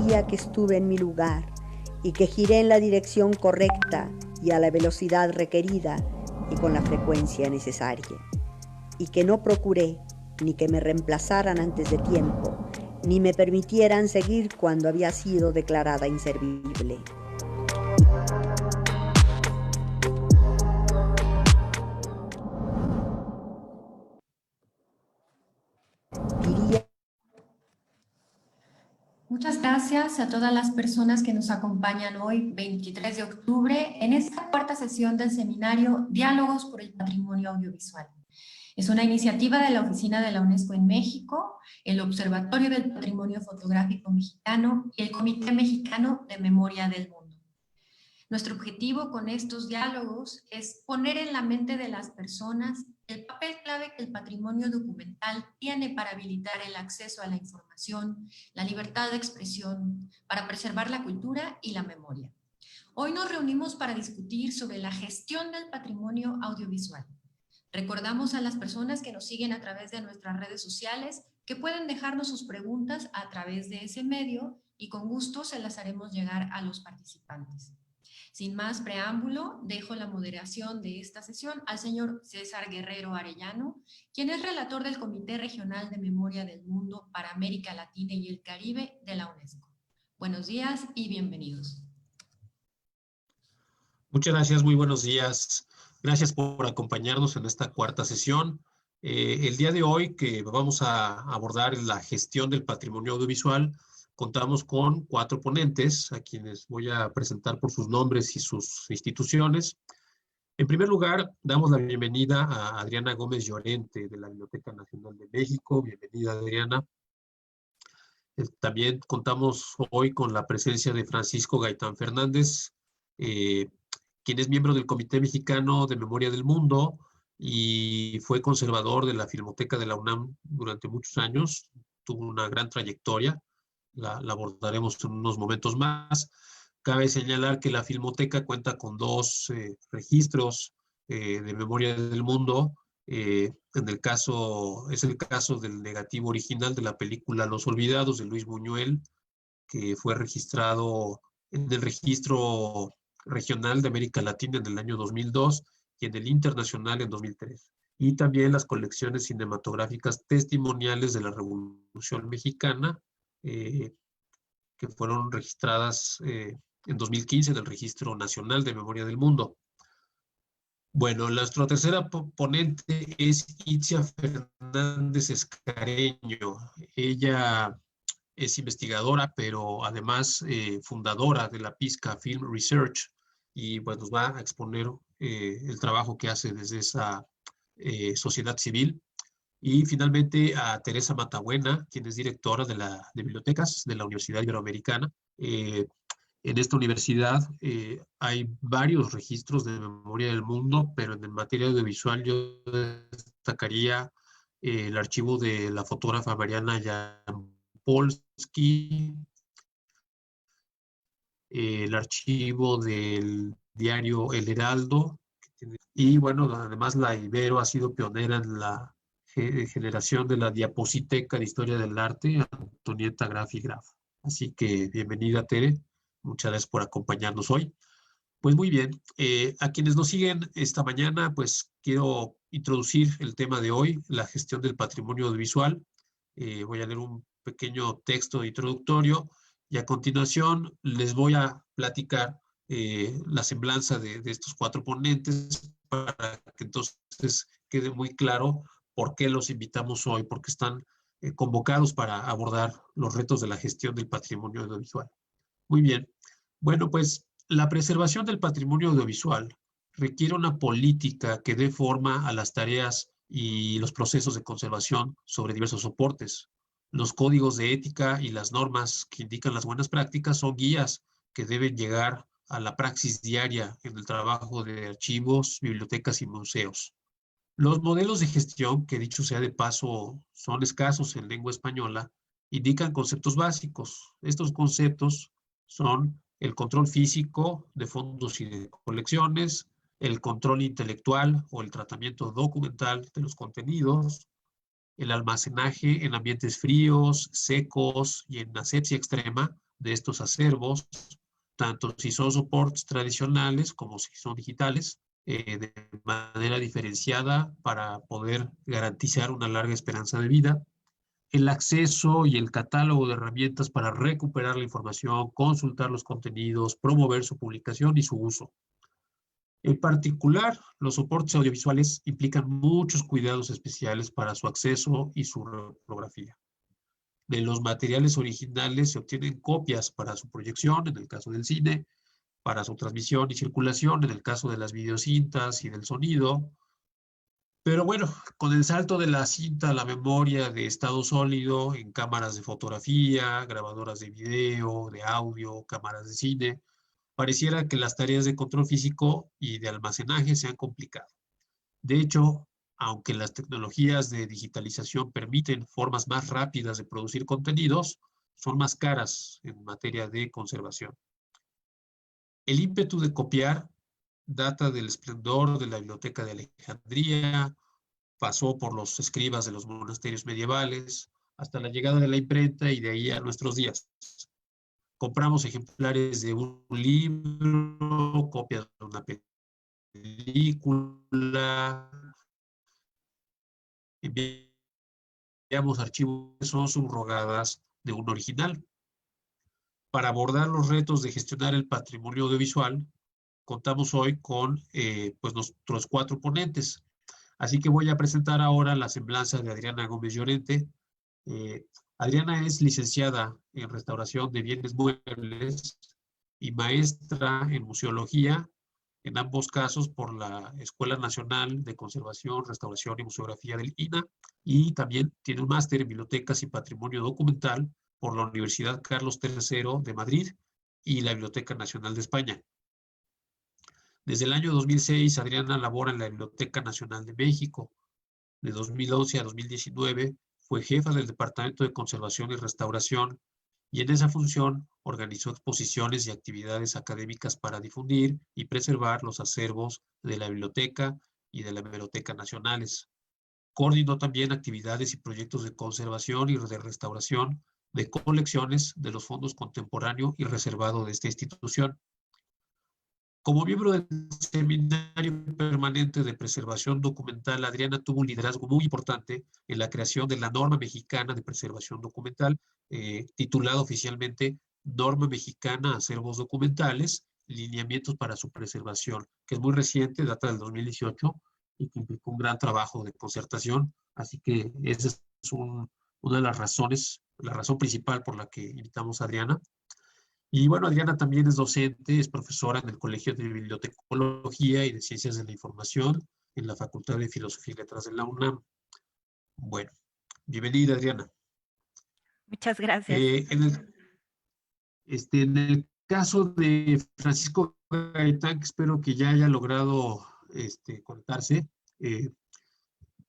día que estuve en mi lugar y que giré en la dirección correcta y a la velocidad requerida y con la frecuencia necesaria, y que no procuré ni que me reemplazaran antes de tiempo, ni me permitieran seguir cuando había sido declarada inservible. Muchas gracias a todas las personas que nos acompañan hoy, 23 de octubre, en esta cuarta sesión del seminario Diálogos por el Patrimonio Audiovisual. Es una iniciativa de la Oficina de la UNESCO en México, el Observatorio del Patrimonio Fotográfico Mexicano y el Comité Mexicano de Memoria del Mundo. Nuestro objetivo con estos diálogos es poner en la mente de las personas el papel clave que el patrimonio documental tiene para habilitar el acceso a la información, la libertad de expresión, para preservar la cultura y la memoria. Hoy nos reunimos para discutir sobre la gestión del patrimonio audiovisual. Recordamos a las personas que nos siguen a través de nuestras redes sociales que pueden dejarnos sus preguntas a través de ese medio y con gusto se las haremos llegar a los participantes. Sin más preámbulo, dejo la moderación de esta sesión al señor César Guerrero Arellano, quien es relator del Comité Regional de Memoria del Mundo para América Latina y el Caribe de la UNESCO. Buenos días y bienvenidos. Muchas gracias, muy buenos días. Gracias por acompañarnos en esta cuarta sesión. El día de hoy que vamos a abordar la gestión del patrimonio audiovisual, contamos con 4 ponentes, a quienes voy a presentar por sus nombres y sus instituciones. En primer lugar, damos la bienvenida a Adriana Gómez Llorente, de la Biblioteca Nacional de México. Bienvenida, Adriana. También contamos hoy con la presencia de Francisco Gaitán Fernández, quien es miembro del Comité Mexicano de Memoria del Mundo y fue conservador de la Filmoteca de la UNAM durante muchos años. Tuvo una gran trayectoria. La abordaremos en unos momentos más. Cabe señalar que la Filmoteca cuenta con 2 registros de memoria del mundo. Es el caso del negativo original de la película Los Olvidados de Luis Buñuel, que fue registrado en el Registro Regional de América Latina en el año 2002 y en el Internacional en 2003. Y también las colecciones cinematográficas testimoniales de la Revolución Mexicana, que fueron registradas en 2015 en el Registro Nacional de Memoria del Mundo. Bueno, nuestra tercera ponente es Itzia Fernández Escareño. Ella es investigadora, pero además fundadora de la Pizca Film Research, y pues nos va a exponer el trabajo que hace desde esa sociedad civil. Y finalmente a Teresa Matabuena, quien es directora de bibliotecas de la Universidad Iberoamericana. En esta universidad hay varios registros de memoria del mundo, pero en materia audiovisual yo destacaría el archivo de la fotógrafa Mariana Jampolsky, el archivo del diario El Heraldo, y bueno, además la Ibero ha sido pionera en la generación de la diapositeca de historia del arte, Antonieta Graf y Graf. Así que bienvenida, Tere. Muchas gracias por acompañarnos hoy. Pues muy bien, a quienes nos siguen esta mañana, pues quiero introducir el tema de hoy, la gestión del patrimonio audiovisual. Voy a leer un pequeño texto introductorio y a continuación les voy a platicar la semblanza de estos 4 ponentes para que entonces quede muy claro por qué los invitamos hoy, porque están convocados para abordar los retos de la gestión del patrimonio audiovisual. Muy bien. Bueno, pues la preservación del patrimonio audiovisual requiere una política que dé forma a las tareas y los procesos de conservación sobre diversos soportes. Los códigos de ética y las normas que indican las buenas prácticas son guías que deben llegar a la praxis diaria en el trabajo de archivos, bibliotecas y museos. Los modelos de gestión, que dicho sea de paso, son escasos en lengua española, indican conceptos básicos. Estos conceptos son el control físico de fondos y de colecciones, el control intelectual o el tratamiento documental de los contenidos, el almacenaje en ambientes fríos, secos y en asepsia extrema, de estos acervos, tanto si son soportes tradicionales como si son digitales, de manera diferenciada para poder garantizar una larga esperanza de vida. El acceso y el catálogo de herramientas para recuperar la información, consultar los contenidos, promover su publicación y su uso. En particular, los soportes audiovisuales implican muchos cuidados especiales para su acceso y su reprografía. De los materiales originales se obtienen copias para su proyección, en el caso del cine, para su transmisión y circulación, en el caso de las videocintas y del sonido. Pero bueno, con el salto de la cinta a la memoria de estado sólido en cámaras de fotografía, grabadoras de video, de audio, cámaras de cine, pareciera que las tareas de control físico y de almacenaje se han complicado. De hecho, aunque las tecnologías de digitalización permiten formas más rápidas de producir contenidos, son más caras en materia de conservación. El ímpetu de copiar data del esplendor de la Biblioteca de Alejandría, pasó por los escribas de los monasterios medievales, hasta la llegada de la imprenta y de ahí a nuestros días. Compramos ejemplares de un libro, copias de una película, enviamos archivos que son subrogadas de un original. Para abordar los retos de gestionar el patrimonio audiovisual, contamos hoy con pues nuestros 4 ponentes. Así que voy a presentar ahora la semblanza de Adriana Gómez Llorente. Adriana es licenciada en Restauración de Bienes Muebles y maestra en Museología, en ambos casos por la Escuela Nacional de Conservación, Restauración y Museografía del INAH, y también tiene un máster en Bibliotecas y Patrimonio Documental por la Universidad Carlos III de Madrid y la Biblioteca Nacional de España. Desde el año 2006, Adriana labora en la Biblioteca Nacional de México. De 2011 a 2019, fue jefa del Departamento de Conservación y Restauración y en esa función organizó exposiciones y actividades académicas para difundir y preservar los acervos de la Biblioteca y de la Hemeroteca Nacionales. Coordinó también actividades y proyectos de conservación y de restauración de colecciones de los fondos contemporáneo y reservado de esta institución. Como miembro del Seminario Permanente de Preservación Documental, Adriana tuvo un liderazgo muy importante en la creación de la Norma Mexicana de Preservación Documental, titulada oficialmente Norma Mexicana Acervos Documentales, Lineamientos para su Preservación, que es muy reciente, data del 2018, y que implicó un gran trabajo de concertación. Así que esa es una de las razones, la razón principal por la que invitamos a Adriana. Y bueno, Adriana también es docente, es profesora en el Colegio de Bibliotecología y de Ciencias de la Información en la Facultad de Filosofía y Letras de la UNAM. Bueno, bienvenida, Adriana. Muchas gracias. En el caso de Francisco Gaitán, que espero que ya haya logrado conectarse,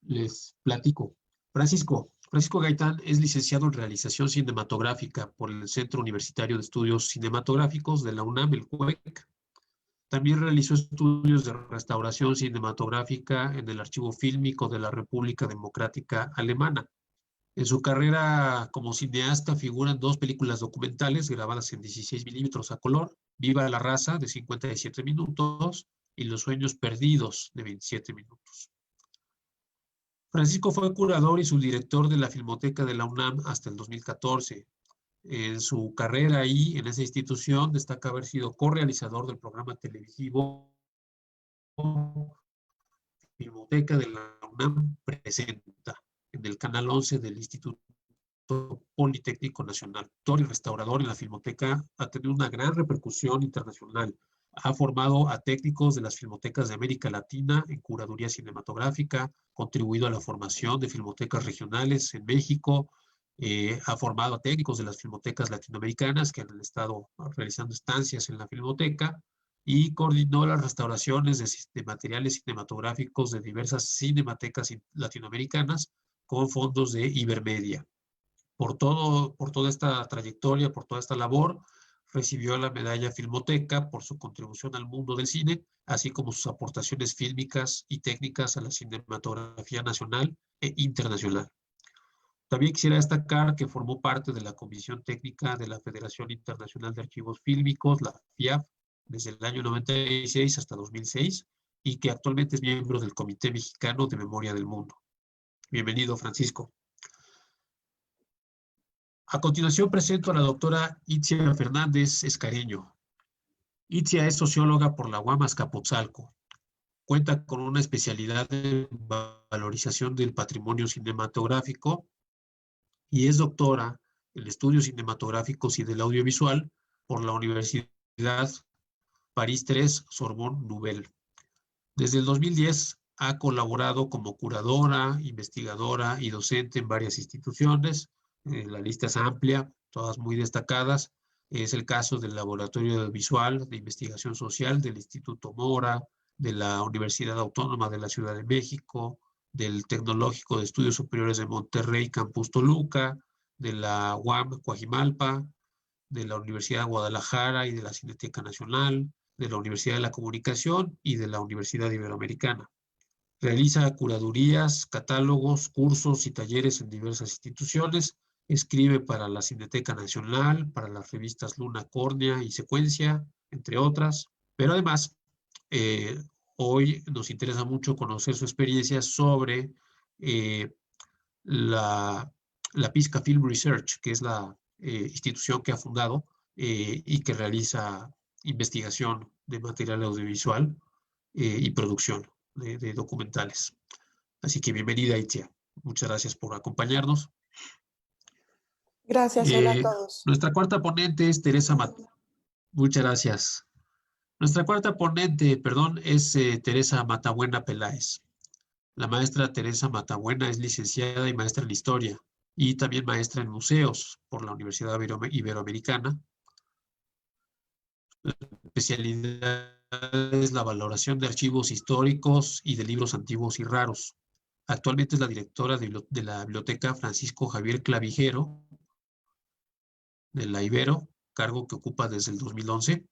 les platico. Francisco Gaitán es licenciado en Realización Cinematográfica por el Centro Universitario de Estudios Cinematográficos de la UNAM, el CUEC. También realizó estudios de restauración cinematográfica en el Archivo Fílmico de la República Democrática Alemana. En su carrera como cineasta figuran 2 películas documentales grabadas en 16 milímetros a color, Viva la Raza, de 57 minutos, y Los Sueños Perdidos, de 27 minutos. Francisco fue curador y subdirector de la Filmoteca de la UNAM hasta el 2014. En su carrera ahí, en esa institución, destaca haber sido correalizador del programa televisivo Filmoteca de la UNAM Presenta, en el Canal 11 del Instituto Politécnico Nacional. Autor y restaurador en la Filmoteca, ha tenido una gran repercusión internacional. Ha formado a técnicos de las filmotecas de América Latina en curaduría cinematográfica, contribuido a la formación de filmotecas regionales en México, ha formado a técnicos de las filmotecas latinoamericanas que han estado realizando estancias en la filmoteca y coordinó las restauraciones de materiales cinematográficos de diversas cinematecas latinoamericanas con fondos de Ibermedia. Por toda esta trayectoria, por toda esta labor, recibió la medalla Filmoteca por su contribución al mundo del cine, así como sus aportaciones fílmicas y técnicas a la cinematografía nacional e internacional. También quisiera destacar que formó parte de la Comisión Técnica de la Federación Internacional de Archivos Fílmicos, la FIAF, desde el año 96 hasta 2006, y que actualmente es miembro del Comité Mexicano de Memoria del Mundo. Bienvenido, Francisco. A continuación presento a la doctora Itzia Fernández Escareño. Itzia es socióloga por la UAM Azcapotzalco. Cuenta con una especialidad en valorización del patrimonio cinematográfico y es doctora en estudios cinematográficos y del audiovisual por la Universidad París III Sorbonne Nouvelle. Desde el 2010 ha colaborado como curadora, investigadora y docente en varias instituciones. La lista es amplia, todas muy destacadas. Es el caso del Laboratorio Visual de Investigación Social del Instituto Mora, de la Universidad Autónoma de la Ciudad de México, del Tecnológico de Estudios Superiores de Monterrey, Campus Toluca, de la UAM Coajimalpa, de la Universidad de Guadalajara y de la Cineteca Nacional, de la Universidad de la Comunicación y de la Universidad Iberoamericana. Realiza curadurías, catálogos, cursos y talleres en diversas instituciones. Escribe para la Cineteca Nacional, para las revistas Luna, Córnea y Secuencia, entre otras. Pero además, hoy nos interesa mucho conocer su experiencia sobre la Pizca Film Research, que es la institución que ha fundado y que realiza investigación de material audiovisual y producción de documentales. Así que bienvenida, Itzia. Muchas gracias por acompañarnos. Gracias, hola a todos. Nuestra cuarta ponente es Teresa Muchas gracias. Nuestra cuarta ponente, es Teresa Matabuena Peláez. La maestra Teresa Matabuena es licenciada y maestra en Historia y también maestra en Museos por la Universidad Iberoamericana. La especialidad es la valoración de archivos históricos y de libros antiguos y raros. Actualmente es la directora de la Biblioteca Francisco Javier Clavijero de la Ibero, cargo que ocupa desde el 2011.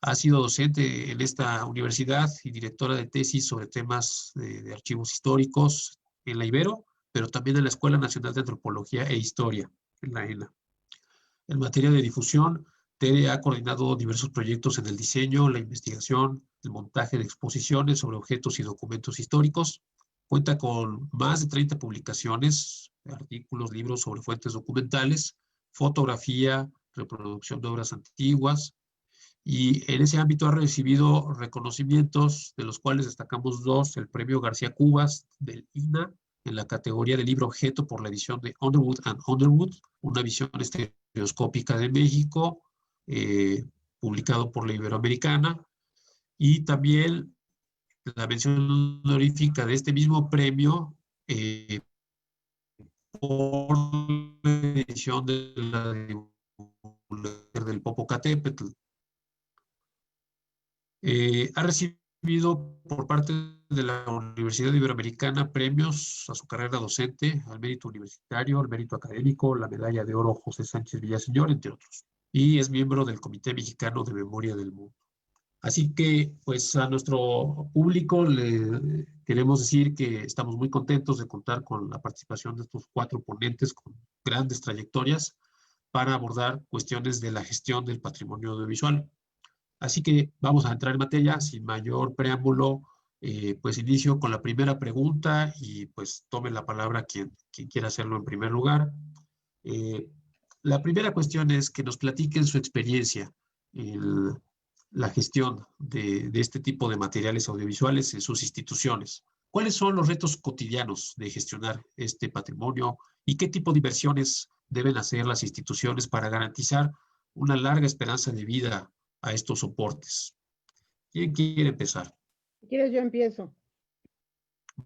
Ha sido docente en esta universidad y directora de tesis sobre temas de archivos históricos en la Ibero, pero también en la Escuela Nacional de Antropología e Historia, en la ENA. En materia de difusión, Tere ha coordinado diversos proyectos en el diseño, la investigación, el montaje de exposiciones sobre objetos y documentos históricos. Cuenta con más de 30 publicaciones, artículos, libros sobre fuentes documentales, fotografía, reproducción de obras antiguas, y en ese ámbito ha recibido reconocimientos, de los cuales destacamos dos: el premio García Cubas del INA en la categoría de libro objeto por la edición de Underwood and Underwood, una visión estereoscópica de México, publicado por la Iberoamericana, y también la mención honorífica de este mismo premio por la edición de la del Popocatépetl. Ha recibido por parte de la Universidad Iberoamericana premios a su carrera docente, al mérito universitario, al mérito académico, la medalla de oro José Sánchez Villaseñor, entre otros. Y es miembro del Comité Mexicano de Memoria del Mundo. Así que, pues, a nuestro público le queremos decir que estamos muy contentos de contar con la participación de estos cuatro ponentes con grandes trayectorias para abordar cuestiones de la gestión del patrimonio audiovisual. Así que vamos a entrar en materia sin mayor preámbulo. Pues inicio con la primera pregunta y pues tome la palabra quien quiera hacerlo en primer lugar. La primera cuestión es que nos platiquen su experiencia en la gestión de este tipo de materiales audiovisuales en sus instituciones. ¿Cuáles son los retos cotidianos de gestionar este patrimonio y qué tipo de inversiones deben hacer las instituciones para garantizar una larga esperanza de vida a estos soportes? ¿Quién quiere empezar? Si quieres, yo empiezo.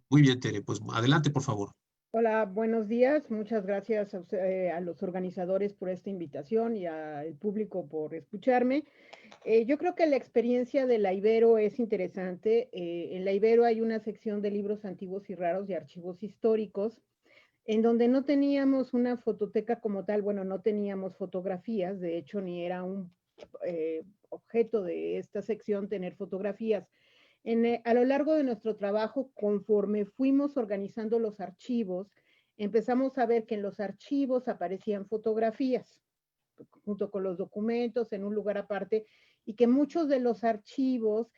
Muy bien, Tere, pues adelante, por favor. Hola, buenos días. Muchas gracias a los organizadores por esta invitación y al público por escucharme. Yo creo que la experiencia de la Ibero es interesante. En la Ibero hay una sección de libros antiguos y raros y archivos históricos, en donde no teníamos una fototeca como tal. Bueno, no teníamos fotografías, de hecho, ni era un objeto de esta sección tener fotografías. A lo largo de nuestro trabajo, conforme fuimos organizando los archivos, empezamos a ver que en los archivos aparecían fotografías, junto con los documentos en un lugar aparte, y que muchos de los archivos,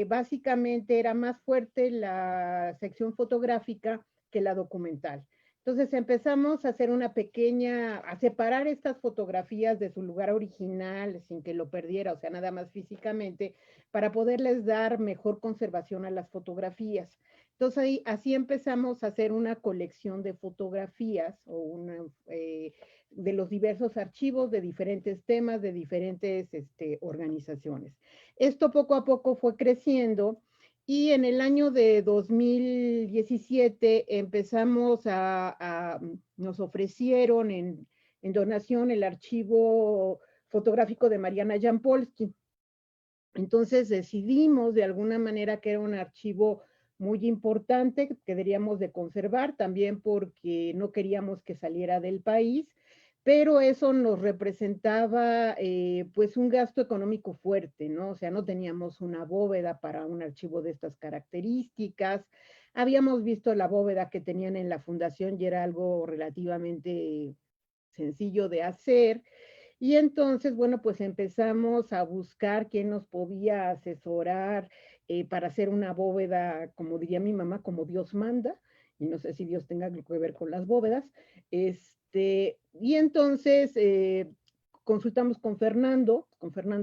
básicamente era más fuerte la sección fotográfica que la documental. Entonces empezamos a hacer a separar estas fotografías de su lugar original sin que lo perdiera, o sea, nada más físicamente, para poderles dar mejor conservación a las fotografías. Entonces así empezamos a hacer una colección de fotografías de los diversos archivos de diferentes temas, de diferentes organizaciones. Esto poco a poco fue creciendo y en el año de 2017 nos ofrecieron en donación el archivo fotográfico de Mariana Jampolsky. Entonces decidimos de alguna manera que era un archivo muy importante que deberíamos de conservar, también porque no queríamos que saliera del país, pero eso nos representaba pues un gasto económico fuerte, ¿no? O sea, no teníamos una bóveda para un archivo de estas características. Habíamos visto la bóveda que tenían en la fundación y era algo relativamente sencillo de hacer. Y entonces, bueno, pues empezamos a buscar quién nos podía asesorar para hacer una bóveda, como diría mi mamá, como Dios manda, y no sé si Dios tenga algo que ver con las bóvedas. Y entonces consultamos con Fernando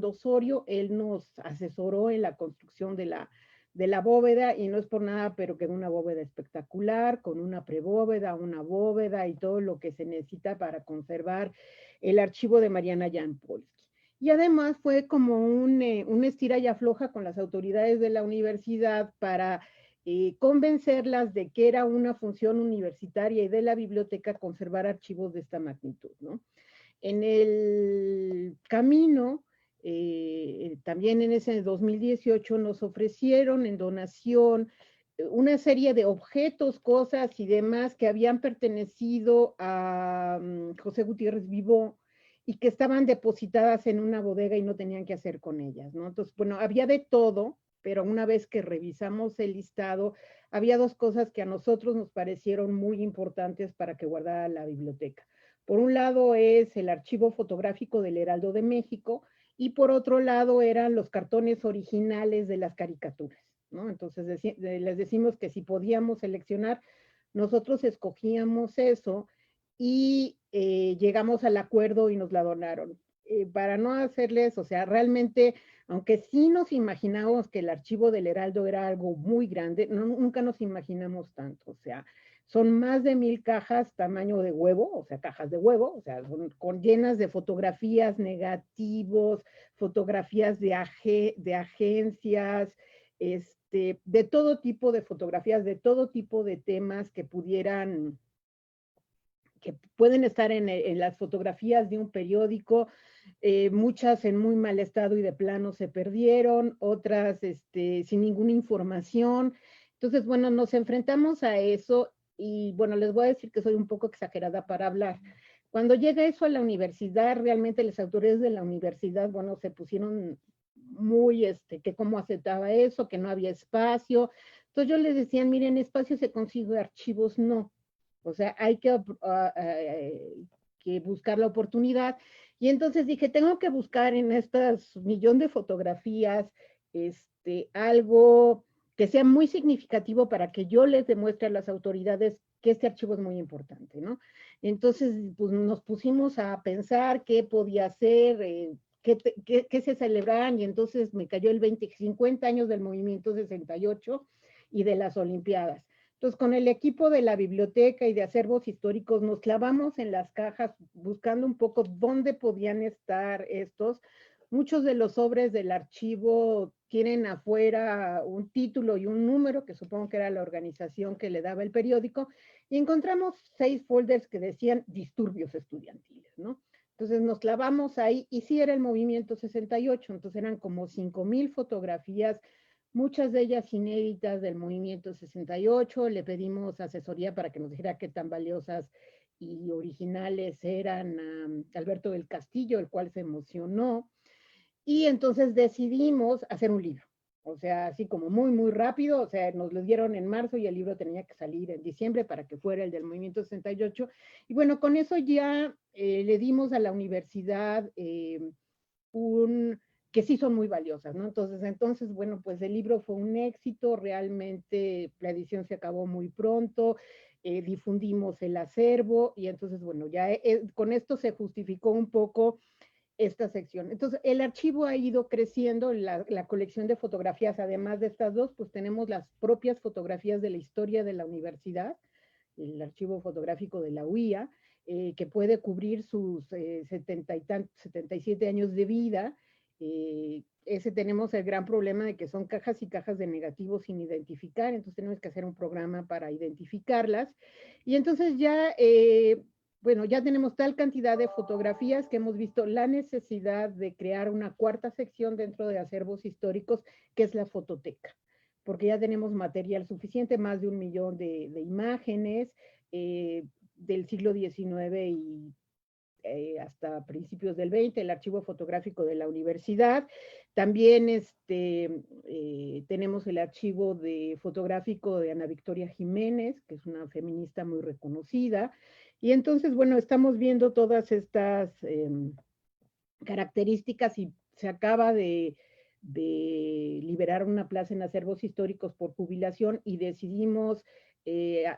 Osorio, él nos asesoró en la construcción de la bóveda, y no es por nada, pero quedó una bóveda espectacular, con una prebóveda, una bóveda y todo lo que se necesita para conservar el archivo de Mariana Jampolsky. Y además fue como un estira y afloja con las autoridades de la universidad para convencerlas de que era una función universitaria y de la biblioteca conservar archivos de esta magnitud, ¿no? En el camino, también en ese 2018 nos ofrecieron en donación una serie de objetos, cosas y demás que habían pertenecido a José Gutiérrez Vivó y que estaban depositadas en una bodega y no tenían qué hacer con ellas, ¿no? Entonces, bueno, había de todo, pero una vez que revisamos el listado, había dos cosas que a nosotros nos parecieron muy importantes para que guardara la biblioteca. Por un lado es el archivo fotográfico del Heraldo de México y por otro lado eran los cartones originales de las caricaturas, ¿no? Entonces les decimos que si podíamos seleccionar, nosotros escogíamos eso y llegamos al acuerdo y nos la donaron. Para no hacerles, o sea, realmente, aunque sí nos imaginamos que el archivo del Heraldo era algo muy grande, nunca nos imaginamos tanto, o sea, son más de 1000 cajas tamaño de huevo, o sea, cajas de huevo, o sea, llenas de fotografías, negativos, fotografías de agencias, de todo tipo de fotografías, de todo tipo de temas que pueden estar en las fotografías de un periódico, muchas en muy mal estado y de plano se perdieron, otras sin ninguna información. Entonces, bueno, nos enfrentamos a eso y bueno, les voy a decir que soy un poco exagerada para hablar. Cuando llega eso a la universidad, realmente las autoridades de la universidad, bueno, se pusieron muy, que cómo aceptaba eso, que no había espacio. Entonces yo les decía, miren, espacio se consigue, archivos no. O sea, hay que buscar la oportunidad. Y entonces dije, tengo que buscar en estas 1,000,000 de fotografías, algo que sea muy significativo para que yo les demuestre a las autoridades que este archivo es muy importante, ¿no? Entonces, pues nos pusimos a pensar qué podía ser, qué se celebraban, y entonces me cayó el 50 años del movimiento 68 y de las Olimpiadas. Entonces, con el equipo de la biblioteca y de acervos históricos, nos clavamos en las cajas buscando un poco dónde podían estar estos. Muchos de los sobres del archivo tienen afuera un título y un número, que supongo que era la organización que le daba el periódico, y encontramos 6 folders que decían disturbios estudiantiles, ¿no? Entonces nos clavamos ahí, y sí era el movimiento 68, entonces eran como 5,000 fotografías, muchas de ellas inéditas del movimiento 68, le pedimos asesoría para que nos dijera qué tan valiosas y originales eran a Alberto del Castillo, el cual se emocionó, y entonces decidimos hacer un libro. O sea, así como muy, muy rápido. O sea, nos lo dieron en marzo y el libro tenía que salir en diciembre para que fuera el del Movimiento 68. Y bueno, con eso ya le dimos a la universidad que sí son muy valiosas, ¿no? Entonces, bueno, pues el libro fue un éxito, realmente la edición se acabó muy pronto, difundimos el acervo y entonces, bueno, ya con esto se justificó un poco esta sección. Entonces, el archivo ha ido creciendo, la colección de fotografías, además de estas dos, pues tenemos las propias fotografías de la historia de la universidad, el archivo fotográfico de la UIA, que puede cubrir sus 77 años de vida. Ese tenemos el gran problema de que son cajas y cajas de negativos sin identificar, entonces tenemos que hacer un programa para identificarlas. Y entonces ya, bueno, ya tenemos tal cantidad de fotografías que hemos visto la necesidad de crear una cuarta sección dentro de acervos históricos, que es la fototeca, porque ya tenemos material suficiente, más de 1 millón de imágenes del siglo XIX y hasta principios del XX, el archivo fotográfico de la universidad. También tenemos el archivo fotográfico de Ana Victoria Jiménez, que es una feminista muy reconocida. Y entonces, bueno, estamos viendo todas estas características y se acaba de liberar una plaza en acervos históricos por jubilación y decidimos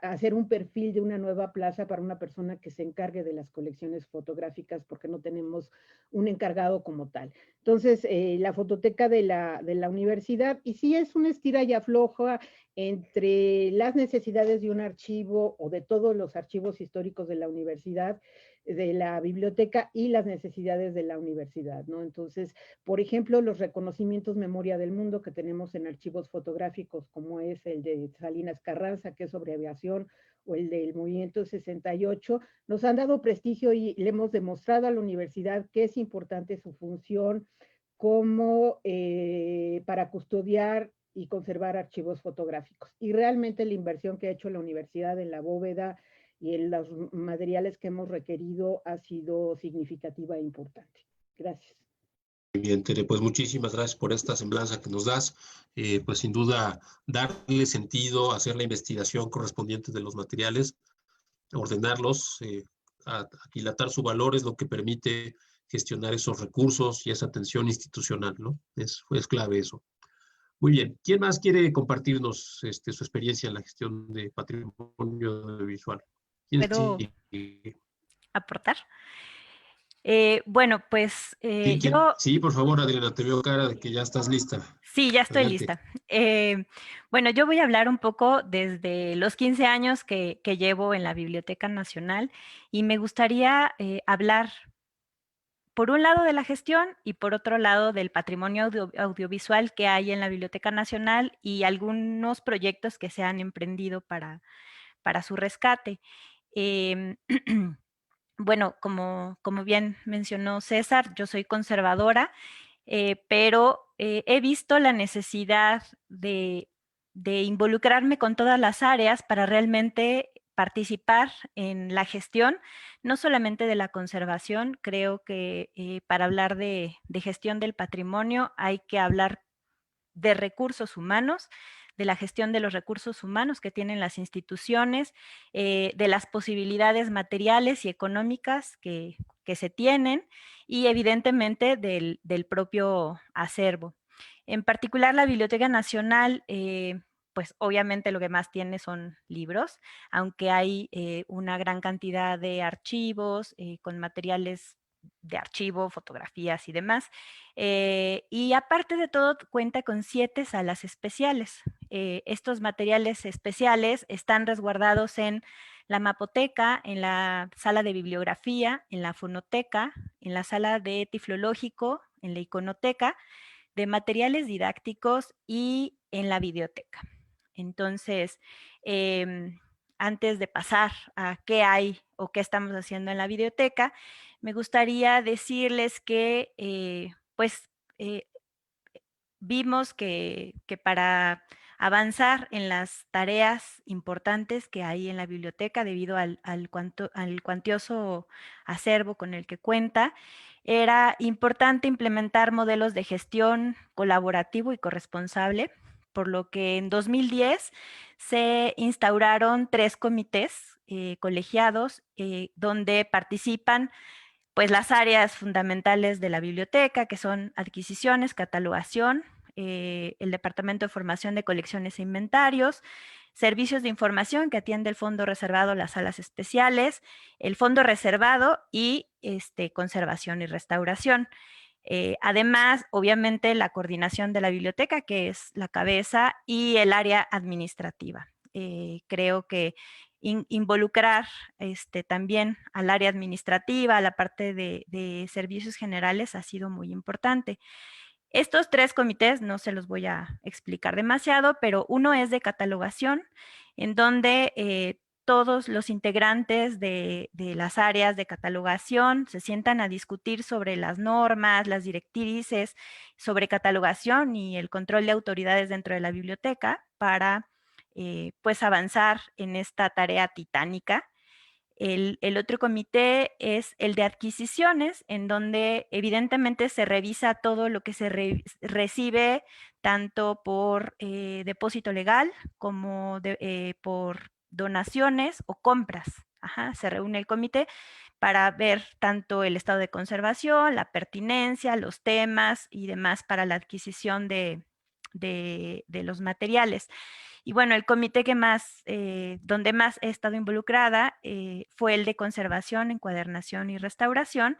hacer un perfil de una nueva plaza para una persona que se encargue de las colecciones fotográficas porque no tenemos un encargado como tal. Entonces, la fototeca de la universidad, y sí es una estira y afloja entre las necesidades de un archivo o de todos los archivos históricos de la universidad, de la biblioteca y las necesidades de la universidad, ¿no? Entonces, por ejemplo, los reconocimientos Memoria del Mundo que tenemos en archivos fotográficos, como es el de Salinas Carranza, que es sobre aviación, o el del Movimiento 68, nos han dado prestigio y le hemos demostrado a la universidad que es importante su función como para custodiar y conservar archivos fotográficos. Y realmente la inversión que ha hecho la universidad en la bóveda y en los materiales que hemos requerido ha sido significativa e importante. Gracias. Muy bien, Tere, pues muchísimas gracias por esta semblanza que nos das. Pues sin duda, darle sentido, hacer la investigación correspondiente de los materiales, ordenarlos, aquilatar su valor es lo que permite gestionar esos recursos y esa atención institucional, ¿no? Es clave eso. Muy bien. ¿Quién más quiere compartirnos su experiencia en la gestión de patrimonio audiovisual? ¿Puedo aportar? Bueno, pues Sí, yo... sí, por favor, Adriana, te veo cara de que ya estás lista. Sí, ya estoy Adelante. lista. Bueno, yo voy a hablar un poco desde los 15 años que llevo en la Biblioteca Nacional y me gustaría hablar por un lado de la gestión y por otro lado del patrimonio audiovisual que hay en la Biblioteca Nacional y algunos proyectos que se han emprendido para su rescate. Bueno, como bien mencionó César, yo soy conservadora, pero he visto la necesidad de involucrarme con todas las áreas para realmente participar en la gestión, no solamente de la conservación. Creo que para hablar de gestión del patrimonio hay que hablar de recursos humanos, de la gestión de los recursos humanos que tienen las instituciones, de las posibilidades materiales y económicas que se tienen y evidentemente del propio acervo. En particular, la Biblioteca Nacional, pues obviamente lo que más tiene son libros, aunque hay una gran cantidad de archivos con materiales de archivo, fotografías y demás. Y aparte de todo, cuenta con 7 salas especiales. Estos materiales especiales están resguardados en la mapoteca, en la sala de bibliografía, en la fonoteca, en la sala de tiflológico, en la iconoteca, de materiales didácticos y en la videoteca. Entonces, antes de pasar a qué hay o qué estamos haciendo en la videoteca, me gustaría decirles que, vimos que para avanzar en las tareas importantes que hay en la biblioteca debido al cuantioso acervo con el que cuenta, era importante implementar modelos de gestión colaborativo y corresponsable, por lo que en 2010 se instauraron 3 comités colegiados donde participan pues las áreas fundamentales de la biblioteca, que son adquisiciones, catalogación, el Departamento de Formación de Colecciones e Inventarios, servicios de información que atiende el fondo reservado, las salas especiales, el fondo reservado y conservación y restauración. Además, obviamente, la coordinación de la biblioteca, que es la cabeza, y el área administrativa. Creo que involucrar también al área administrativa, a la parte de servicios generales, ha sido muy importante. Estos 3 comités no se los voy a explicar demasiado, pero uno es de catalogación, en donde todos los integrantes de las áreas de catalogación se sientan a discutir sobre las normas, las directrices sobre catalogación y el control de autoridades dentro de la biblioteca para pues avanzar en esta tarea titánica. El otro comité es el de adquisiciones, en donde evidentemente se revisa todo lo que se recibe tanto por depósito legal como por donaciones o compras. Ajá, se reúne el comité para ver tanto el estado de conservación, la pertinencia, los temas y demás para la adquisición de los materiales. Y bueno, el comité que más, donde más he estado involucrada fue el de conservación, encuadernación y restauración,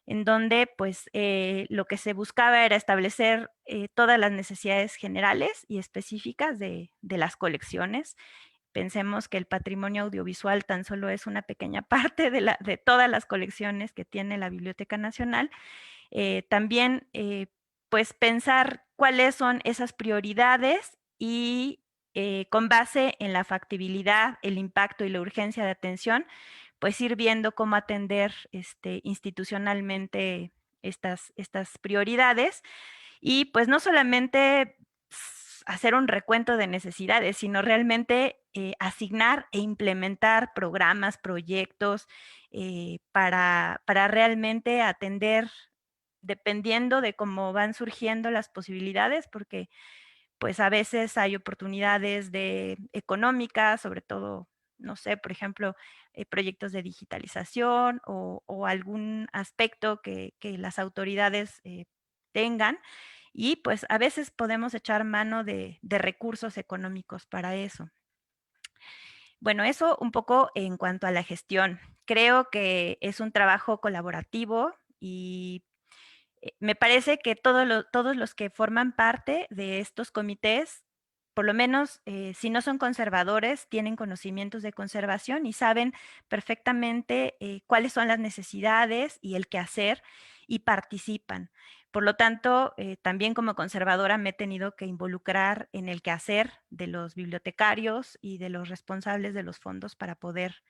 en donde pues lo que se buscaba era establecer todas las necesidades generales y específicas de las colecciones. Pensemos que el patrimonio audiovisual tan solo es una pequeña parte de todas las colecciones que tiene la Biblioteca Nacional. También pues pensar cuáles son esas prioridades y con base en la factibilidad, el impacto y la urgencia de atención, pues ir viendo cómo atender institucionalmente estas prioridades y pues no solamente hacer un recuento de necesidades, sino realmente asignar e implementar programas, proyectos para realmente atender dependiendo de cómo van surgiendo las posibilidades, porque pues a veces hay oportunidades económicas, sobre todo, no sé, por ejemplo, proyectos de digitalización o algún aspecto que las autoridades tengan. Y pues a veces podemos echar mano de recursos económicos para eso. Bueno, eso un poco en cuanto a la gestión. Creo que es un trabajo colaborativo y me parece que todos los que forman parte de estos comités, por lo menos si no son conservadores, tienen conocimientos de conservación y saben perfectamente cuáles son las necesidades y el qué hacer y participan. Por lo tanto, también como conservadora me he tenido que involucrar en el quehacer de los bibliotecarios y de los responsables de los fondos para poder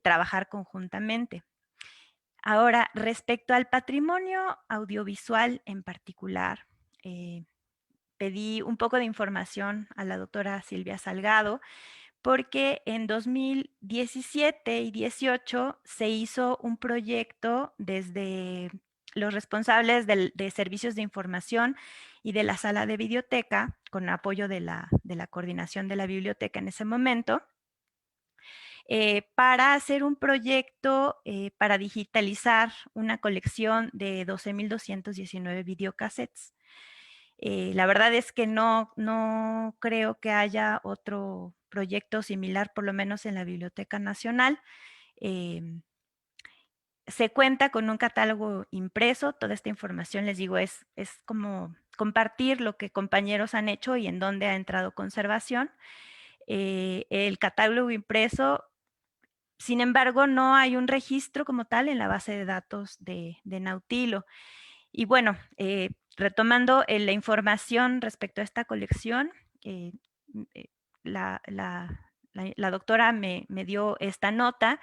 trabajar conjuntamente. Ahora, respecto al patrimonio audiovisual en particular, pedí un poco de información a la doctora Silvia Salgado, porque en 2017 y 18 se hizo un proyecto desde los responsables de servicios de información y de la sala de biblioteca, con apoyo de la coordinación de la biblioteca en ese momento, para hacer un proyecto para digitalizar una colección de 12,219 videocassettes. La verdad es que no creo que haya otro proyecto similar, por lo menos en la Biblioteca Nacional. Se cuenta con un catálogo impreso. Toda esta información, les digo, es como compartir lo que compañeros han hecho y en dónde ha entrado conservación. El catálogo impreso, sin embargo, no hay un registro como tal en la base de datos de Nautilo. Y bueno, retomando la información respecto a esta colección, la doctora me dio esta nota,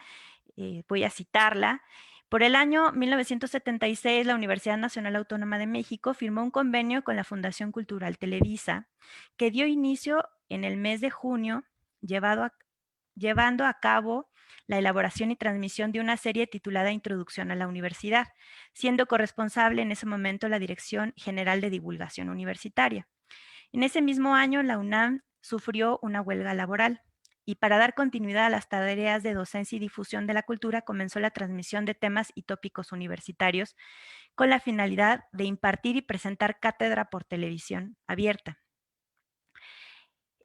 voy a citarla. Por el año 1976, la Universidad Nacional Autónoma de México firmó un convenio con la Fundación Cultural Televisa, que dio inicio en el mes de junio, llevado llevando a cabo la elaboración y transmisión de una serie titulada Introducción a la Universidad, siendo corresponsable en ese momento la Dirección General de Divulgación Universitaria. En ese mismo año, la UNAM sufrió una huelga laboral y para dar continuidad a las tareas de docencia y difusión de la cultura comenzó la transmisión de temas y tópicos universitarios con la finalidad de impartir y presentar cátedra por televisión abierta.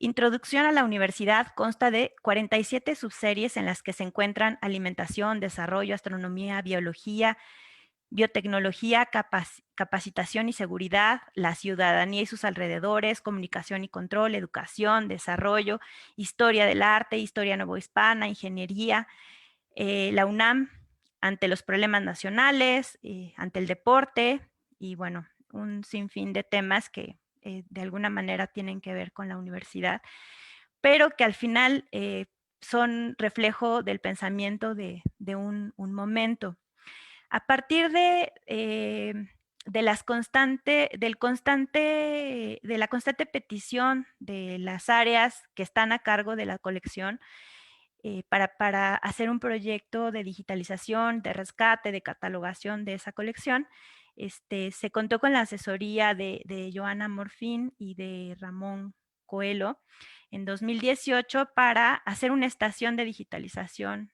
Introducción a la universidad consta de 47 subseries en las que se encuentran alimentación, desarrollo, astronomía, biología, biotecnología, capacitación y seguridad, la ciudadanía y sus alrededores, comunicación y control, educación, desarrollo, historia del arte, historia novohispana, ingeniería, la UNAM ante los problemas nacionales, ante el deporte y bueno, un sinfín de temas que de alguna manera tienen que ver con la universidad, pero que al final son reflejo del pensamiento de un momento. A partir de la constante petición de las áreas que están a cargo de la colección para hacer un proyecto de digitalización, de rescate, de catalogación de esa colección, se contó con la asesoría de Joana Morfín y de Ramón Coelho en 2018 para hacer una estación de digitalización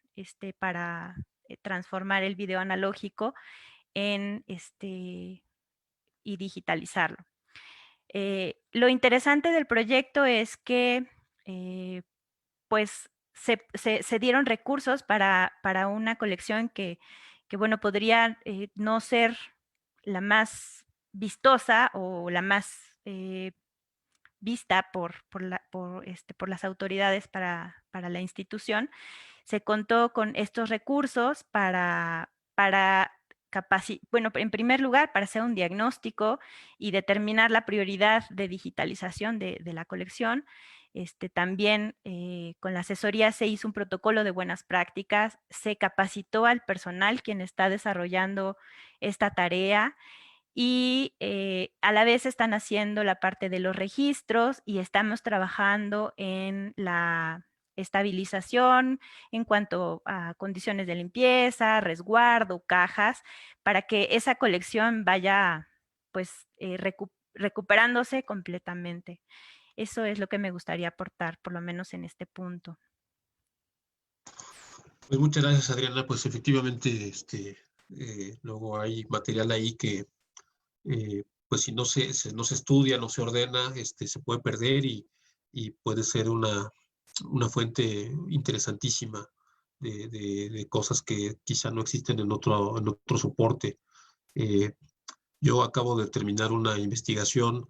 para transformar el video analógico y digitalizarlo. Lo interesante del proyecto es que pues se dieron recursos para una colección que bueno, podría no ser la más vistosa o la más vista por las autoridades para la institución. Se contó con estos recursos para bueno, en primer lugar, para hacer un diagnóstico y determinar la prioridad de digitalización de la colección. También con la asesoría se hizo un protocolo de buenas prácticas, se capacitó al personal quien está desarrollando esta tarea y a la vez están haciendo la parte de los registros y estamos trabajando en la estabilización en cuanto a condiciones de limpieza, resguardo, cajas, para que esa colección vaya pues recuperándose completamente. Eso es lo que me gustaría aportar, por lo menos en este punto. Pues muchas gracias, Adriana. Pues efectivamente, luego hay material ahí que pues si no se estudia, no se ordena, se puede perder y puede ser una fuente interesantísima de cosas que quizá no existen en otro soporte. Yo acabo de terminar una investigación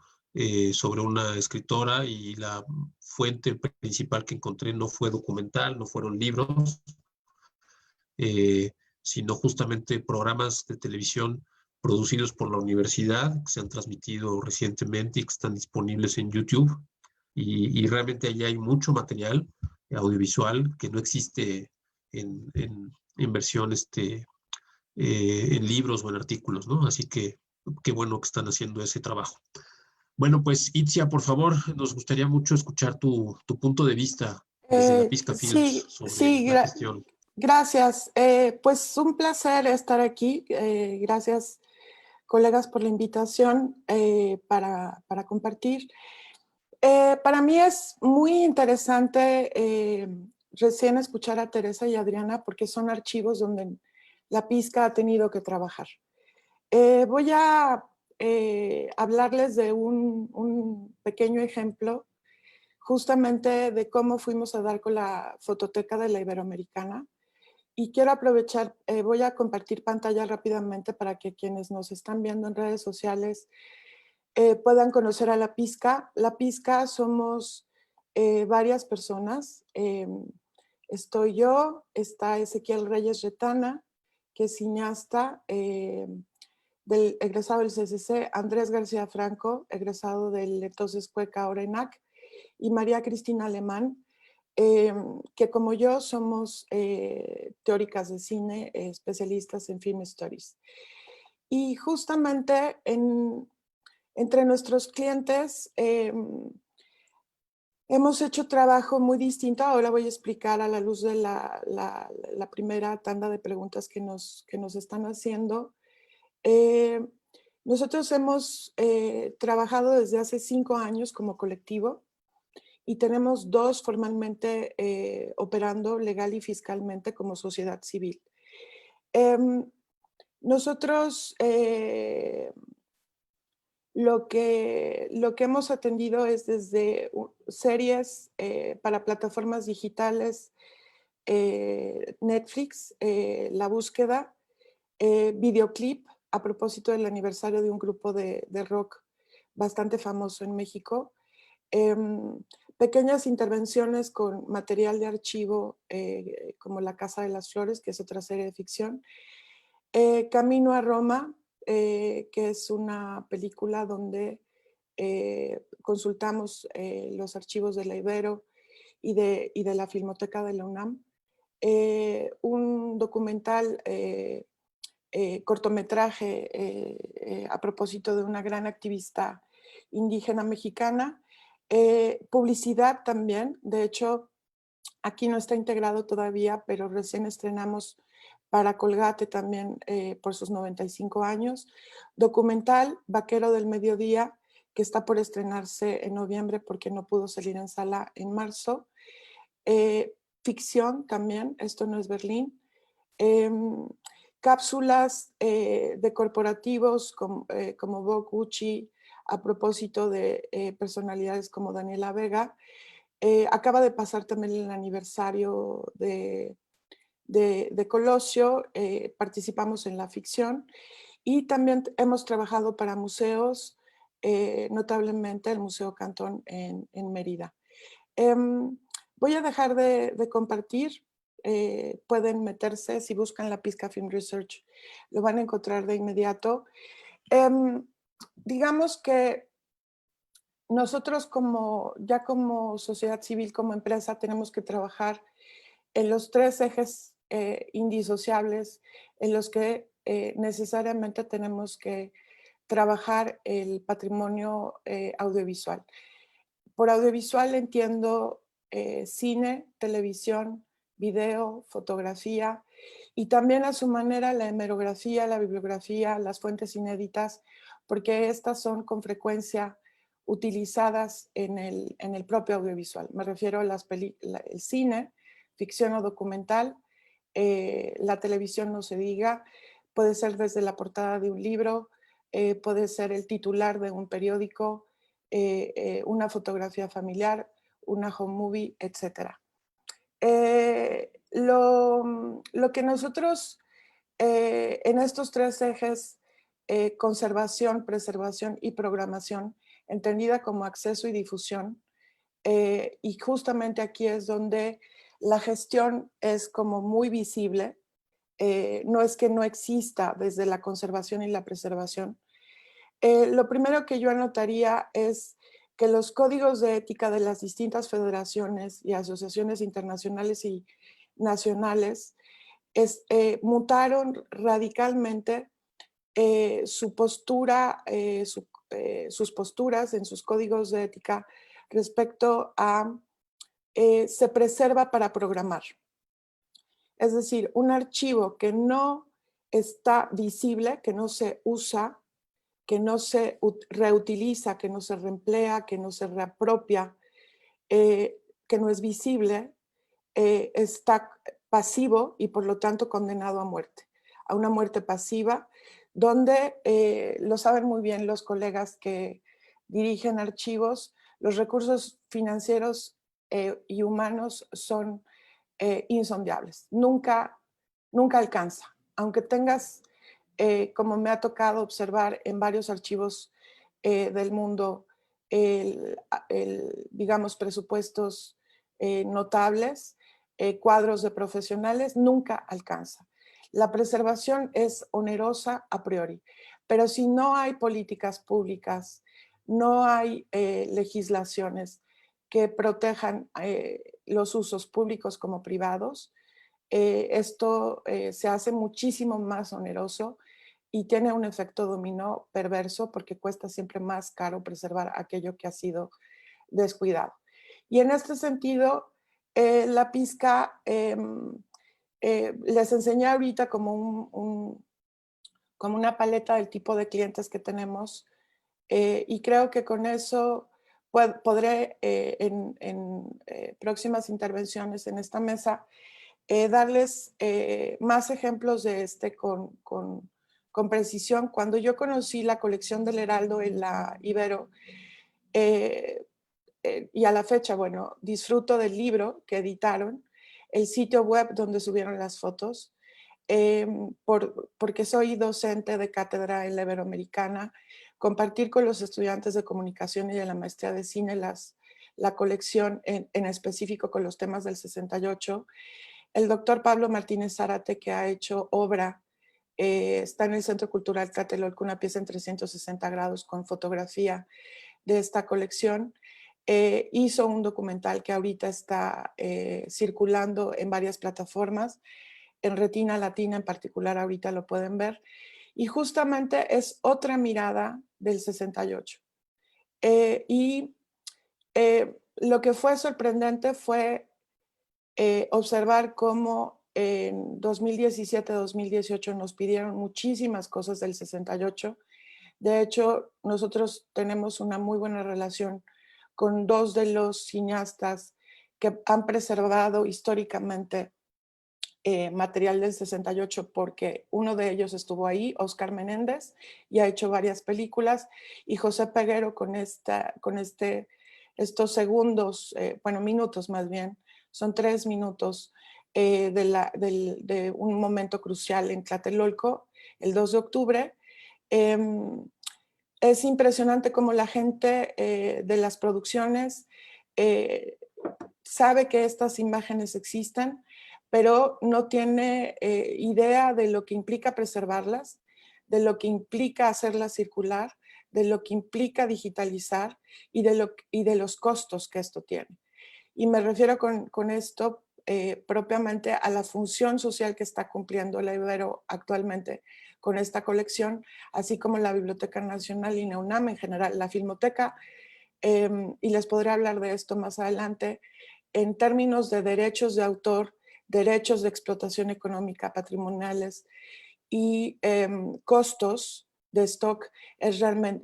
sobre una escritora y la fuente principal que encontré no fue documental, no fueron libros, sino justamente programas de televisión producidos por la universidad, que se han transmitido recientemente y que están disponibles en YouTube. Y realmente allí hay mucho material audiovisual que no existe en versión en libros o en artículos, ¿no? Así que qué bueno que están haciendo ese trabajo. Bueno, pues Itzia, por favor, nos gustaría mucho escuchar tu punto de vista desde la Pizca Films sobre la gestión. Gracias. Pues un placer estar aquí. Gracias, colegas, por la invitación para compartir. Para mí es muy interesante recién escuchar a Teresa y Adriana porque son archivos donde la Pizca ha tenido que trabajar. Voy a hablarles de un pequeño ejemplo justamente de cómo fuimos a dar con la fototeca de la Iberoamericana. Y quiero aprovechar, voy a compartir pantalla rápidamente para que quienes nos están viendo en redes sociales puedan conocer a la Pizca. La Pizca somos varias personas. Estoy yo, está Ezequiel Reyes Retana, que es cineasta, egresado del CCC, Andrés García Franco, egresado del entonces Cueca, ahora ENAC, y María Cristina Alemán, que como yo somos teóricas de cine, especialistas en film studies. Y justamente entre nuestros clientes Hemos hecho trabajo muy distinto. Ahora voy a explicar a la luz de la primera tanda de preguntas que nos están haciendo. Nosotros hemos trabajado desde hace 5 años como colectivo y tenemos 2 formalmente operando legal y fiscalmente como sociedad civil. Nosotros lo que hemos atendido es desde series para plataformas digitales, Netflix, La Búsqueda, videoclip a propósito del aniversario de un grupo de rock bastante famoso en México, pequeñas intervenciones con material de archivo como La Casa de las Flores, que es otra serie de ficción, Camino a Roma, que es una película donde consultamos los archivos de la Ibero y de la Filmoteca de la UNAM. Un documental, cortometraje a propósito de una gran activista indígena mexicana. Publicidad también, de hecho, aquí no está integrado todavía, pero recién estrenamos para Colgate también por sus 95 años. Documental Vaquero del Mediodía, que está por estrenarse en noviembre porque no pudo salir en sala en marzo. Ficción también, Esto no es Berlín. Cápsulas de corporativos como Vogue, Gucci, a propósito de personalidades como Daniela Vega. Acaba de pasar también el aniversario de Colosio, participamos en la ficción y también hemos trabajado para museos, notablemente el Museo Cantón en Mérida. Voy a dejar de compartir, pueden meterse, si buscan la Pizca Film Research, lo van a encontrar de inmediato. Digamos que nosotros ya como sociedad civil, como empresa, tenemos que trabajar en los 3 ejes indisociables en los que necesariamente tenemos que trabajar el patrimonio audiovisual. Por audiovisual entiendo cine, televisión, video, fotografía y también a su manera la hemerografía, la bibliografía, las fuentes inéditas, porque estas son con frecuencia utilizadas en el propio audiovisual. Me refiero a el cine, ficción o documental, la televisión no se diga, puede ser desde la portada de un libro, puede ser el titular de un periódico, una fotografía familiar, una home movie, etc. Lo que nosotros en estos 3 ejes, conservación, preservación y programación, entendida como acceso y difusión, y justamente aquí es donde la gestión es como muy visible, no es que no exista desde la conservación y la preservación. Lo primero que yo anotaría es que los códigos de ética de las distintas federaciones y asociaciones internacionales y nacionales mutaron radicalmente su postura, sus posturas en sus códigos de ética respecto a se preserva para programar. Es decir, un archivo que no está visible, que no se usa, que no se reutiliza, que no se reemplea, que no se reapropia, que no es visible, está pasivo y por lo tanto condenado a muerte, a una muerte pasiva, donde lo saben muy bien los colegas que dirigen archivos, los recursos financieros y humanos son insondables, nunca alcanza, aunque tengas, como me ha tocado observar en varios archivos del mundo, digamos, presupuestos notables, cuadros de profesionales, nunca alcanza. La preservación es onerosa a priori, pero si no hay políticas públicas, no hay legislaciones que protejan los usos públicos como privados, esto se hace muchísimo más oneroso y tiene un efecto dominó perverso porque cuesta siempre más caro preservar aquello que ha sido descuidado. Y en este sentido, la pizca, les enseñé ahorita como como una paleta del tipo de clientes que tenemos, y creo que con eso podré en próximas intervenciones en esta mesa darles más ejemplos de con precisión. Cuando yo conocí la colección del Heraldo en la Ibero, y a la fecha, bueno, disfruto del libro que editaron, el sitio web donde subieron las fotos, porque soy docente de cátedra en la Iberoamericana, compartir con los estudiantes de comunicación y de la maestría de cine la colección en específico con los temas del 68. El doctor Pablo Martínez Zárate, que ha hecho obra, está en el Centro Cultural Tlatelolco, una pieza en 360 grados con fotografía de esta colección. Hizo un documental que ahorita está circulando en varias plataformas, en Retina Latina en particular, ahorita lo pueden ver, y justamente es otra mirada del 68. Lo que fue sorprendente fue observar cómo en 2017-2018 nos pidieron muchísimas cosas del 68. De hecho, nosotros tenemos una muy buena relación con dos de los cineastas que han preservado históricamente material del 68, porque uno de ellos estuvo ahí, Oscar Menéndez, y ha hecho varias películas, y José Peguero con estos segundos, bueno, minutos más bien, son 3 minutos de un momento crucial en Tlatelolco, el 2 de octubre. Es impresionante cómo la gente de las producciones sabe que estas imágenes existen, pero no tiene idea de lo que implica preservarlas, de lo que implica hacerlas circular, de lo que implica digitalizar y de los costos que esto tiene. Y me refiero con esto propiamente a la función social que está cumpliendo la Ibero actualmente con esta colección, así como la Biblioteca Nacional y NEUNAM en general, la Filmoteca, y les podré hablar de esto más adelante, en términos de derechos de autor, derechos de explotación económica patrimoniales y costos de stock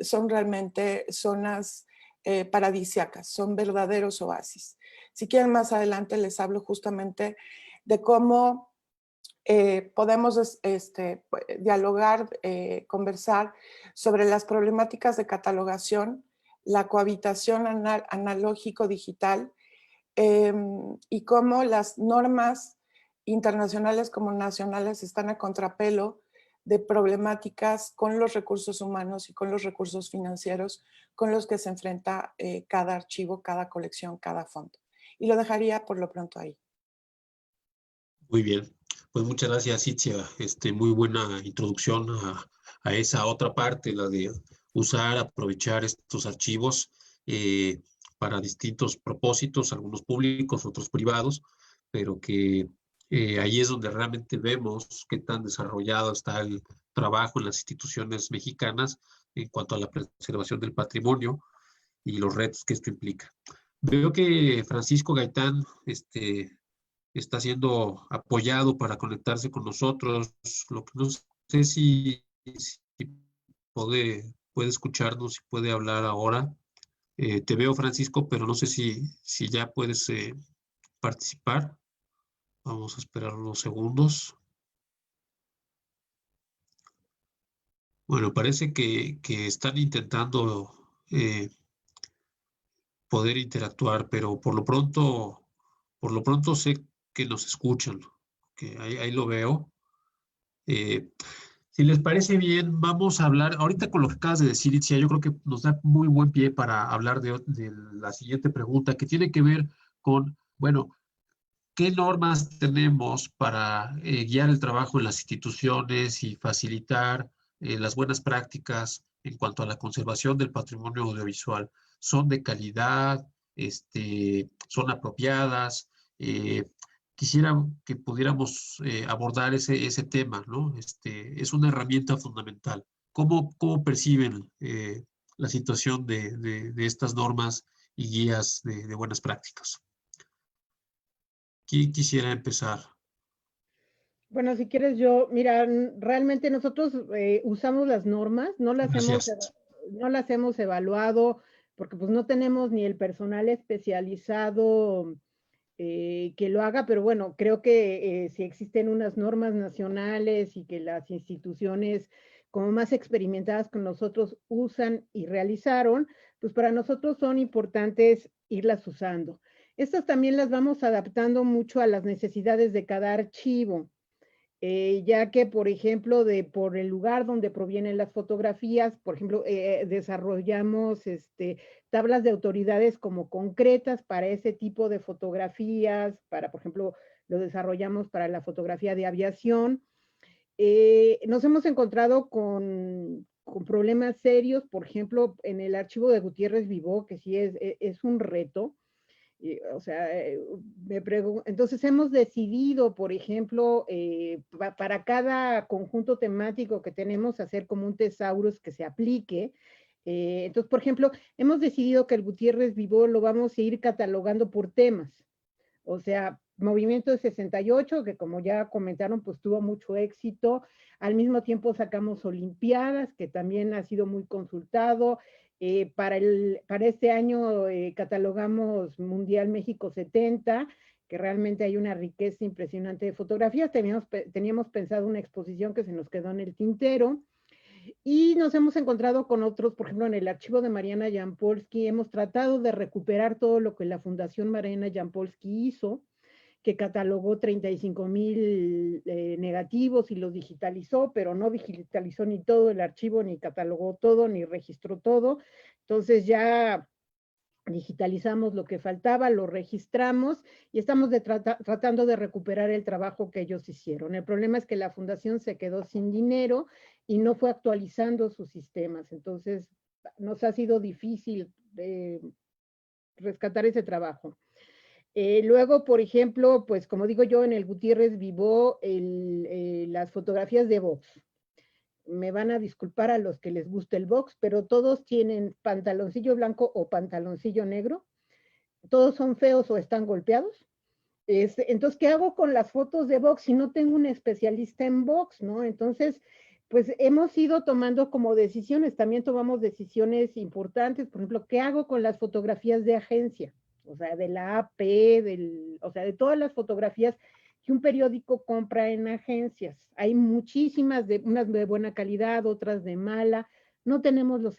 son realmente zonas paradisíacas, son verdaderos oasis. Si quieren más adelante les hablo justamente de cómo podemos dialogar, conversar sobre las problemáticas de catalogación, la cohabitación analógico-digital, y cómo las normas internacionales como nacionales están a contrapelo de problemáticas con los recursos humanos y con los recursos financieros con los que se enfrenta cada archivo, cada colección, cada fondo. Y lo dejaría por lo pronto ahí. Muy bien, pues muchas gracias, Itzia. Muy buena introducción a esa otra parte, la de usar, aprovechar estos archivos para distintos propósitos, algunos públicos, otros privados, pero que ahí es donde realmente vemos qué tan desarrollado está el trabajo en las instituciones mexicanas en cuanto a la preservación del patrimonio y los retos que esto implica. Veo que Francisco Gaitán está siendo apoyado para conectarse con nosotros. Lo que no sé si puede escucharnos, si puede hablar ahora. Te veo, Francisco, pero no sé si ya puedes participar. Vamos a esperar unos segundos. Bueno, parece que están intentando poder interactuar, pero por lo pronto sé que nos escuchan, que ahí lo veo. Si les parece bien, vamos a hablar, ahorita con lo que acabas de decir, Itzia, yo creo que nos da muy buen pie para hablar de la siguiente pregunta, que tiene que ver con, bueno, ¿qué normas tenemos para guiar el trabajo en las instituciones y facilitar las buenas prácticas en cuanto a la conservación del patrimonio audiovisual? ¿Son de calidad? ¿Son apropiadas? Quisiera que pudiéramos abordar ese tema, ¿no? Es una herramienta fundamental. ¿Cómo perciben la situación de estas normas y guías de buenas prácticas. ¿Quién quisiera empezar? Bueno, si quieres yo, mira, realmente nosotros usamos las normas, no las Gracias. hemos evaluado porque pues no tenemos ni el personal especializado que lo haga, pero bueno, creo que si existen unas normas nacionales y que las instituciones como más experimentadas con nosotros usan y realizaron, pues para nosotros son importantes irlas usando. Estas también las vamos adaptando mucho a las necesidades de cada archivo. Ya que, por ejemplo, por el lugar donde provienen las fotografías, por ejemplo, desarrollamos tablas de autoridades como concretas para ese tipo de fotografías, por ejemplo, lo desarrollamos para la fotografía de aviación. Nos hemos encontrado con problemas serios, por ejemplo, en el archivo de Gutiérrez Vivó, que sí es un reto. O sea, entonces hemos decidido, por ejemplo, para cada conjunto temático que tenemos, hacer como un tesaurus que se aplique. Entonces, por ejemplo, hemos decidido que el Gutiérrez Vivó lo vamos a ir catalogando por temas. O sea, Movimiento de 68, que como ya comentaron, pues tuvo mucho éxito. Al mismo tiempo sacamos Olimpiadas, que también ha sido muy consultado. Para este año catalogamos Mundial México 70, que realmente hay una riqueza impresionante de fotografías. Teníamos pensado una exposición que se nos quedó en el tintero. Y nos hemos encontrado con otros, por ejemplo, en el archivo de Mariana Jampolsky, hemos tratado de recuperar todo lo que la Fundación Mariana Jampolsky hizo, que catalogó 35,000 negativos y los digitalizó, pero no digitalizó ni todo el archivo, ni catalogó todo, ni registró todo. Entonces ya digitalizamos lo que faltaba, lo registramos y estamos tratando de recuperar el trabajo que ellos hicieron. El problema es que la fundación se quedó sin dinero y no fue actualizando sus sistemas. Entonces nos ha sido difícil rescatar ese trabajo. Luego, por ejemplo, pues como digo yo, en el Gutiérrez Vivó las fotografías de box. Me van a disculpar a los que les gusta el box, pero todos tienen pantaloncillo blanco o pantaloncillo negro. Todos son feos o están golpeados. Entonces, ¿qué hago con las fotos de box si no tengo un especialista en box, no? Entonces, pues hemos ido tomando como decisiones, también tomamos decisiones importantes, por ejemplo, ¿qué hago con las fotografías de agencia? O sea, de la AP, o sea, de todas las fotografías que un periódico compra en agencias. Hay muchísimas, unas de buena calidad, otras de mala. No tenemos los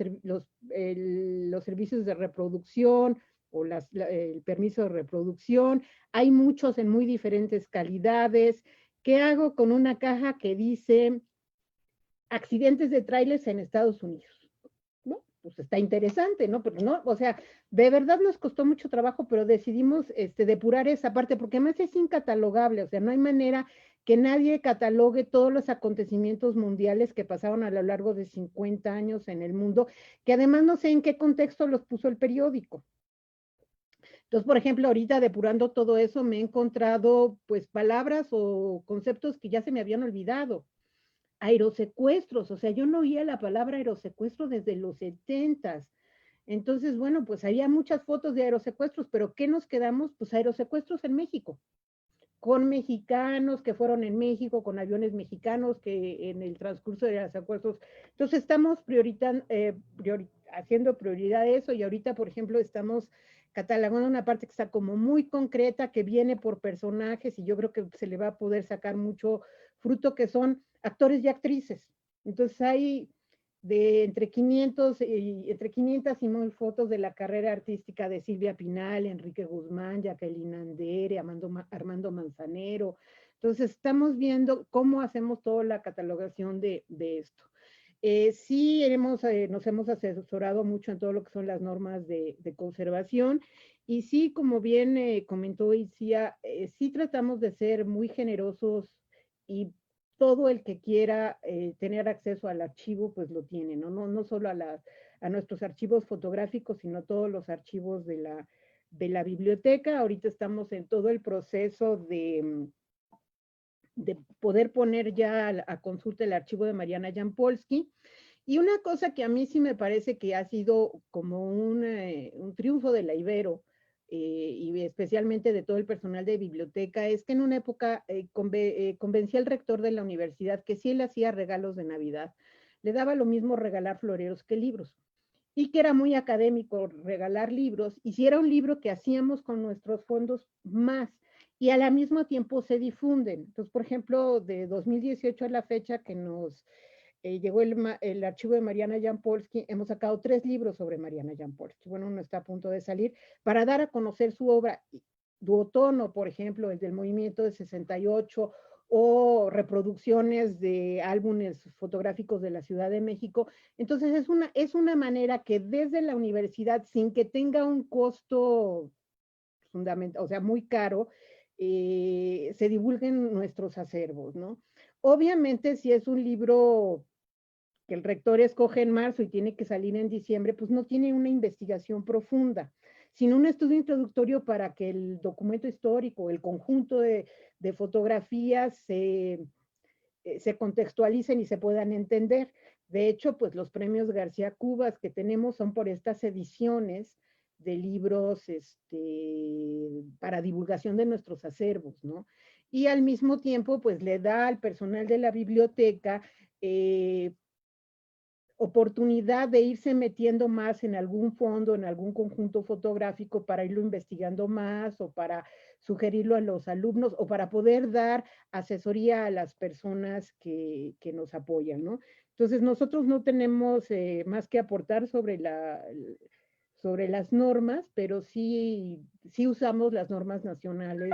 servicios de reproducción o el permiso de reproducción. Hay muchos en muy diferentes calidades. ¿Qué hago con una caja que dice accidentes de trailers en Estados Unidos? ¿No? Pues está interesante, ¿no? Pero no, o sea, de verdad nos costó mucho trabajo, pero decidimos depurar esa parte, porque además es incatalogable, o sea, no hay manera que nadie catalogue todos los acontecimientos mundiales que pasaron a lo largo de 50 años en el mundo, que además no sé en qué contexto los puso el periódico. Entonces, por ejemplo, ahorita depurando todo eso, me he encontrado pues palabras o conceptos que ya se me habían olvidado. Aerosecuestros, o sea, yo no oía la palabra aerosecuestro desde los 70s. Entonces, bueno, pues había muchas fotos de aerosecuestros, pero ¿qué nos quedamos? Pues aerosecuestros en México, con mexicanos que fueron en México, con aviones mexicanos que en el transcurso de aerosecuestros. Entonces, estamos haciendo prioridad de eso y ahorita, por ejemplo, estamos catalogando una parte que está como muy concreta, que viene por personajes y yo creo que se le va a poder sacar mucho fruto, que son actores y actrices. Entonces hay entre 500 y 1000 fotos de la carrera artística de Silvia Pinal, Enrique Guzmán, Jacqueline Andere, Armando Manzanero. Entonces estamos viendo cómo hacemos toda la catalogación de esto. Sí nos hemos asesorado mucho en todo lo que son las normas de conservación y sí, como bien comentó Isia, sí tratamos de ser muy generosos y todo el que quiera tener acceso al archivo, pues lo tiene, ¿no? No solo a nuestros archivos fotográficos, sino todos los archivos de la biblioteca. Ahorita estamos en todo el proceso de poder poner ya a consulta el archivo de Mariana Jampolsky. Y una cosa que a mí sí me parece que ha sido como un triunfo de la Ibero, y especialmente de todo el personal de biblioteca, es que en una época convencí al rector de la universidad que si él hacía regalos de Navidad, le daba lo mismo regalar floreros que libros. Y que era muy académico regalar libros, y si era un libro que hacíamos con nuestros fondos más, y al mismo tiempo se difunden. Entonces, por ejemplo, de 2018 a la fecha que nos llegó el archivo de Mariana Jampolsky, hemos sacado 3 libros sobre Mariana Jampolsky. Bueno, uno está a punto de salir para dar a conocer su obra. Duotono, por ejemplo, el del movimiento de 68, o reproducciones de álbumes fotográficos de la Ciudad de México. Entonces es una manera que desde la universidad, sin que tenga un costo fundamental, o sea, muy caro, se divulguen nuestros acervos, ¿no? Obviamente, si es un libro que el rector escoge en marzo y tiene que salir en diciembre, pues no tiene una investigación profunda, sino un estudio introductorio para que el documento histórico, el conjunto de fotografías se contextualicen y se puedan entender. De hecho, pues los premios García Cubas que tenemos son por estas ediciones de libros para divulgación de nuestros acervos, ¿no? Y al mismo tiempo, pues le da al personal de la biblioteca oportunidad de irse metiendo más en algún fondo, en algún conjunto fotográfico para irlo investigando más, o para sugerirlo a los alumnos, o para poder dar asesoría a las personas que nos apoyan, ¿no? Entonces nosotros no tenemos más que aportar sobre las normas, pero sí usamos las normas nacionales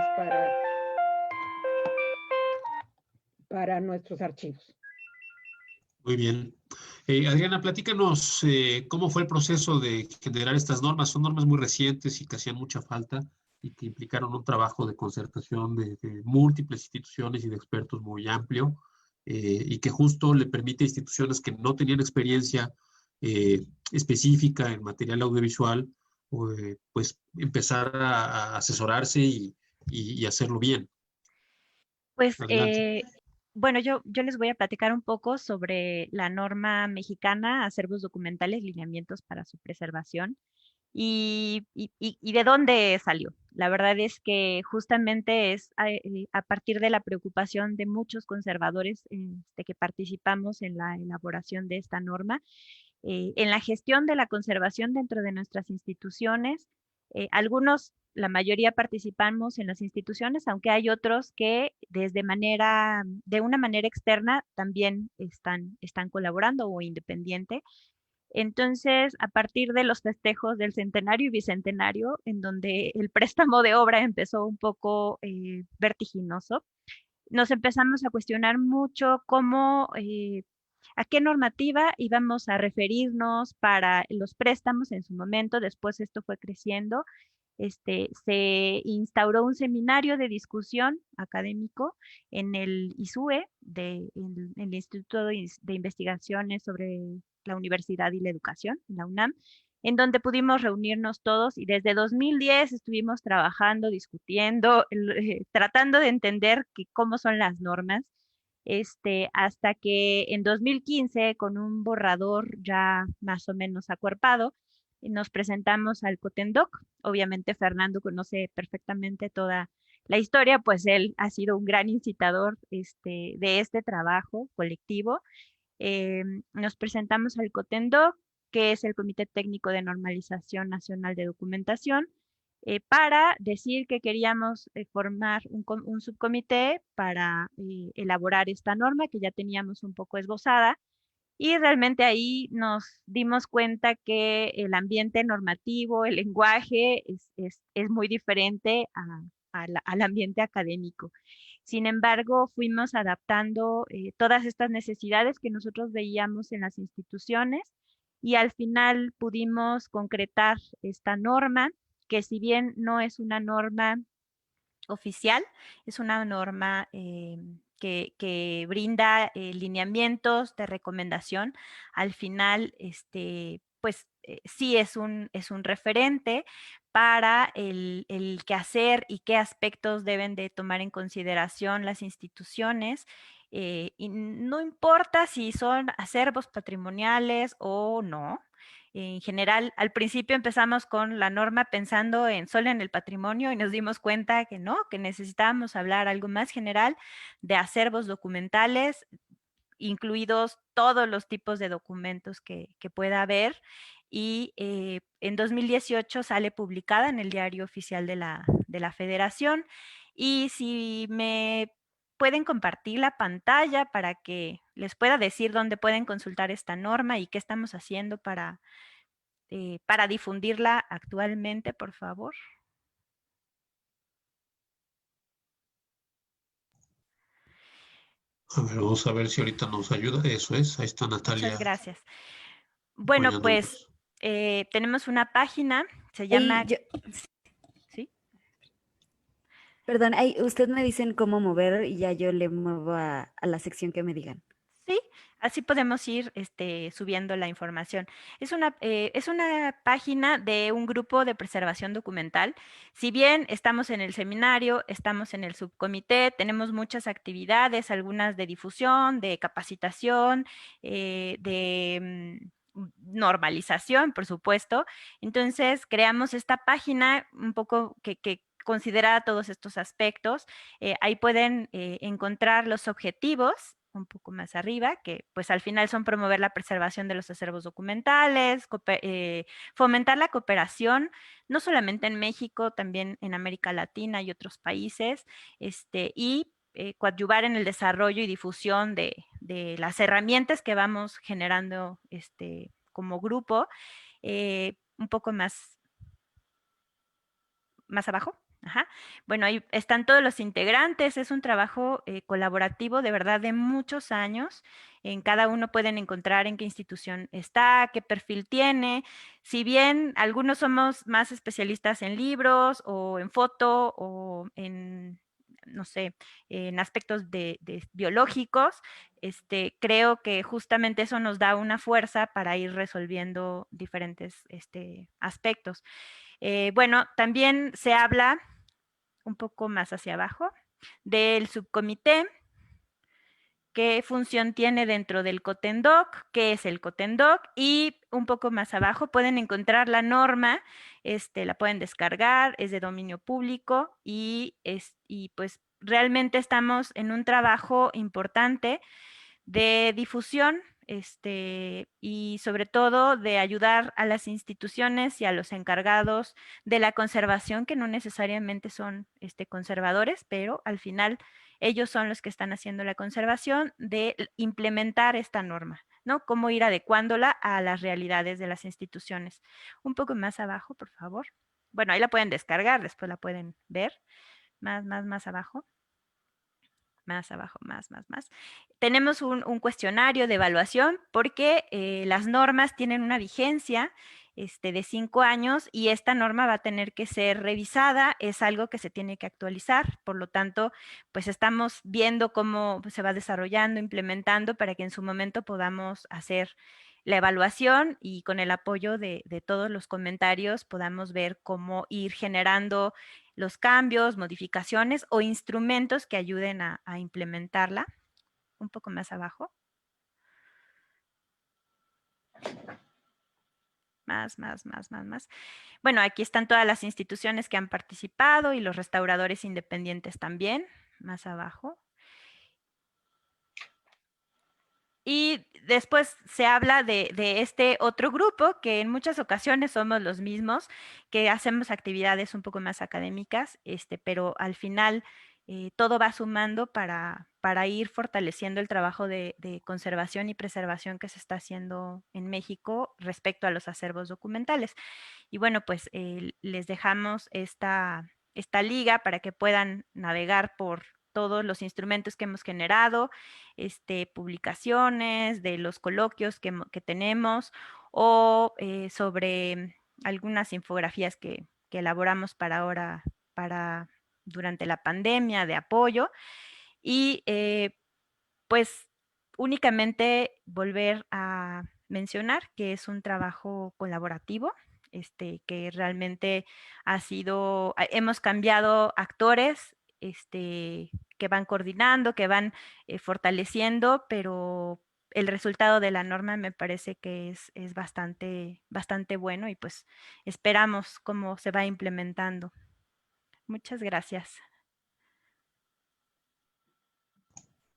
para nuestros archivos. Muy bien. Adriana, platícanos cómo fue el proceso de generar estas normas. Son normas muy recientes y que hacían mucha falta y que implicaron un trabajo de concertación de múltiples instituciones y de expertos muy amplio, y que justo le permite a instituciones que no tenían experiencia específica en material audiovisual, pues empezar a asesorarse y hacerlo bien. Pues Adelante. bueno, yo les voy a platicar un poco sobre la norma mexicana, acervos documentales, lineamientos para su preservación, y de dónde salió. La verdad es que justamente es a partir de la preocupación de muchos conservadores que participamos en la elaboración de esta norma, en la gestión de la conservación dentro de nuestras instituciones. Algunos, la mayoría participamos en las instituciones, aunque hay otros que de una manera externa también están colaborando o independiente. Entonces, a partir de los festejos del centenario y bicentenario, en donde el préstamo de obra empezó un poco vertiginoso, nos empezamos a cuestionar mucho a qué normativa íbamos a referirnos para los préstamos en su momento. Después esto fue creciendo. Se instauró un seminario de discusión académico en el ISUE, en el Instituto de Investigaciones sobre la Universidad y la Educación, la UNAM, en donde pudimos reunirnos todos, y desde 2010 estuvimos trabajando, discutiendo, tratando de entender cómo son las normas, hasta que en 2015, con un borrador ya más o menos acuerpado, nos presentamos al Cotendoc. Obviamente Fernando conoce perfectamente toda la historia, pues él ha sido un gran incitador de este trabajo colectivo. Nos presentamos al Cotendoc, que es el Comité Técnico de Normalización Nacional de Documentación, para decir que queríamos formar un subcomité para elaborar esta norma que ya teníamos un poco esbozada. Y realmente ahí nos dimos cuenta que el ambiente normativo, el lenguaje es muy diferente al ambiente académico. Sin embargo, fuimos adaptando todas estas necesidades que nosotros veíamos en las instituciones, y al final pudimos concretar esta norma, que si bien no es una norma oficial, es una norma que brinda lineamientos de recomendación. Al final, pues sí es un referente para el qué hacer y qué aspectos deben de tomar en consideración las instituciones y no importa si son acervos patrimoniales o no. En general, al principio empezamos con la norma pensando solo en el patrimonio y nos dimos cuenta que no, que necesitábamos hablar algo más general de acervos documentales, incluidos todos los tipos de documentos que pueda haber. Y en 2018 sale publicada en el Diario Oficial de la Federación. Y si me pueden compartir la pantalla para que les pueda decir dónde pueden consultar esta norma y qué estamos haciendo para difundirla actualmente, por favor. A ver, vamos a ver si ahorita nos ayuda. Eso es, ahí está Natalia. Muchas gracias. Bueno, pues tenemos una página, se llama... ¿Sí? Perdón, usted me dicen cómo mover y ya yo le muevo a la sección que me digan. Sí, así podemos ir subiendo la información. Es una página de un grupo de preservación documental. Si bien estamos en el seminario, estamos en el subcomité, tenemos muchas actividades, algunas de difusión, de capacitación, de normalización, por supuesto. Entonces, creamos esta página un poco que considera todos estos aspectos. Ahí pueden encontrar los objetivos un poco más arriba, que pues al final son promover la preservación de los acervos documentales, fomentar la cooperación, no solamente en México, también en América Latina y otros países, y coadyuvar en el desarrollo y difusión de las herramientas que vamos generando como grupo. Un poco más abajo. Ajá. Bueno, ahí están todos los integrantes, es un trabajo colaborativo de verdad de muchos años. En cada uno pueden encontrar en qué institución está, qué perfil tiene. Si bien algunos somos más especialistas en libros o en foto o en, no sé, en aspectos de biológicos, creo que justamente eso nos da una fuerza para ir resolviendo diferentes aspectos. Bueno, también se habla un poco más hacia abajo del subcomité, qué función tiene dentro del COTENDOC, qué es el COTENDOC, y un poco más abajo pueden encontrar la norma, la pueden descargar, es de dominio público y pues realmente estamos en un trabajo importante de difusión, y sobre todo de ayudar a las instituciones y a los encargados de la conservación, que no necesariamente son conservadores, pero al final ellos son los que están haciendo la conservación, de implementar esta norma, ¿no? Cómo ir adecuándola a las realidades de las instituciones. Un poco más abajo, por favor. Bueno, ahí la pueden descargar, después la pueden ver. Más abajo. Más abajo, más. Tenemos un cuestionario de evaluación porque las normas tienen una vigencia de 5 años y esta norma va a tener que ser revisada, es algo que se tiene que actualizar, por lo tanto, pues estamos viendo cómo se va desarrollando, implementando para que en su momento podamos hacer la evaluación y con el apoyo de todos los comentarios podamos ver cómo ir generando los cambios, modificaciones o instrumentos que ayuden a implementarla. Un poco más abajo. Más. Bueno, aquí están todas las instituciones que han participado y los restauradores independientes también. Más abajo. Y después se habla de este otro grupo, que en muchas ocasiones somos los mismos, que hacemos actividades un poco más académicas, pero al final todo va sumando para ir fortaleciendo el trabajo de conservación y preservación que se está haciendo en México respecto a los acervos documentales. Y bueno, pues les dejamos esta liga para que puedan navegar por todos los instrumentos que hemos generado, publicaciones de los coloquios que tenemos o sobre algunas infografías que elaboramos para ahora, durante la pandemia, de apoyo. Y pues únicamente volver a mencionar que es un trabajo colaborativo, que realmente hemos cambiado actores, que van coordinando, que van fortaleciendo, pero el resultado de la norma me parece que es bastante bueno y pues esperamos cómo se va implementando. Muchas gracias.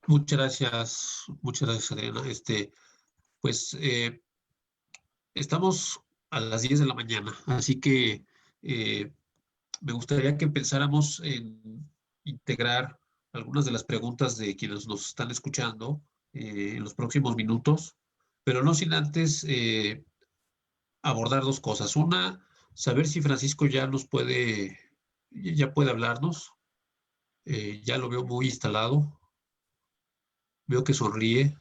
Muchas gracias, Adriana. Pues estamos a las 10 de la mañana, así que me gustaría que pensáramos en integrar algunas de las preguntas de quienes nos están escuchando en los próximos minutos, pero no sin antes abordar dos cosas. Una, saber si Francisco ya puede hablarnos. Ya lo veo muy instalado. Veo que sonríe.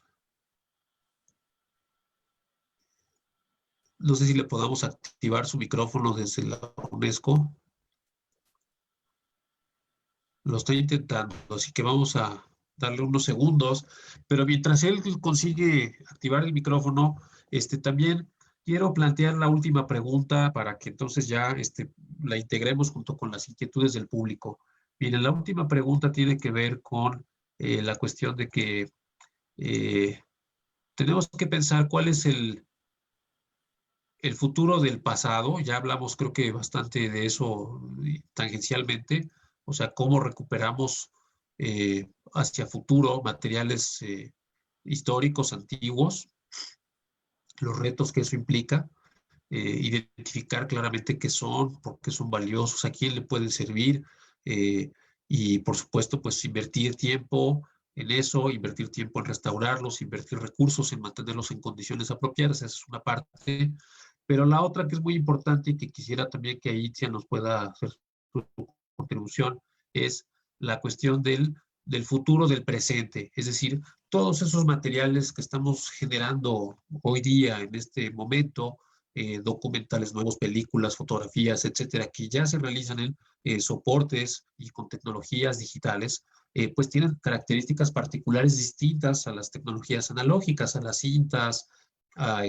No sé si le podamos activar su micrófono desde la UNESCO. Lo estoy intentando, así que vamos a darle unos segundos. Pero mientras él consigue activar el micrófono, también quiero plantear la última pregunta para que entonces ya la integremos junto con las inquietudes del público. Miren, la última pregunta tiene que ver con la cuestión de que tenemos que pensar cuál es el futuro del pasado. Ya hablamos creo que bastante de eso tangencialmente, o sea, cómo recuperamos hacia futuro materiales históricos antiguos, los retos que eso implica, identificar claramente qué son, por qué son valiosos, a quién le pueden servir, y por supuesto, pues invertir tiempo en eso, invertir tiempo en restaurarlos, invertir recursos en mantenerlos en condiciones apropiadas. Esa es una parte. Pero la otra que es muy importante y que quisiera también que Itzia nos pueda hacer su contribución es la cuestión del futuro del presente. Es decir, todos esos materiales que estamos generando hoy día, en este momento, documentales nuevos, películas, fotografías, etcétera, que ya se realizan en soportes y con tecnologías digitales, pues tienen características particulares distintas a las tecnologías analógicas, a las cintas, a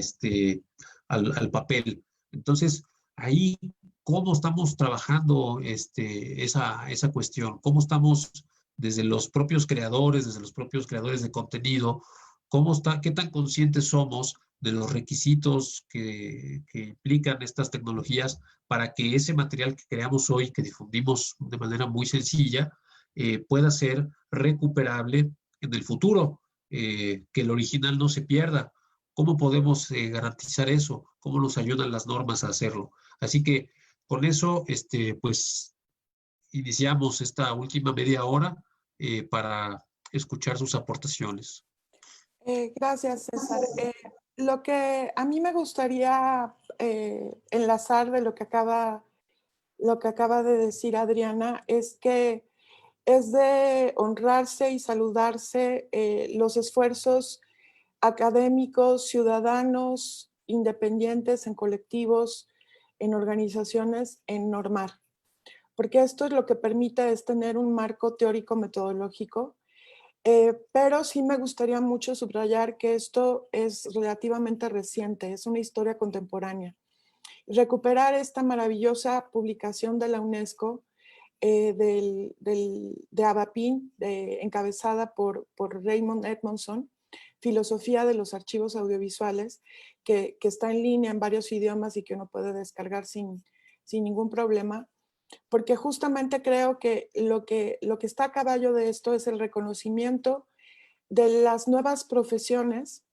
al papel. Entonces, ahí, ¿cómo estamos trabajando esa cuestión? ¿Cómo estamos desde los propios creadores, de contenido, qué tan conscientes somos de los requisitos que implican estas tecnologías para que ese material que creamos hoy, que difundimos de manera muy sencilla, pueda ser recuperable en el futuro, que el original no se pierda? ¿Cómo podemos garantizar eso? ¿Cómo nos ayudan las normas a hacerlo? Así que con eso, pues iniciamos esta última media hora para escuchar sus aportaciones. Gracias, César. Lo que a mí me gustaría enlazar de lo que acaba de decir Adriana es que es de honrarse y saludarse los esfuerzos académicos, ciudadanos, independientes, en colectivos, en organizaciones, en normar. Porque esto es lo que permite es tener un marco teórico metodológico, pero sí me gustaría mucho subrayar que esto es relativamente reciente, es una historia contemporánea. Recuperar esta maravillosa publicación de la UNESCO de Abapin, encabezada por Raymond Edmondson, Filosofía de los Archivos Audiovisuales, que está en línea en varios idiomas y que uno puede descargar sin ningún problema, porque justamente creo que lo que está a caballo de esto es el reconocimiento de las nuevas profesiones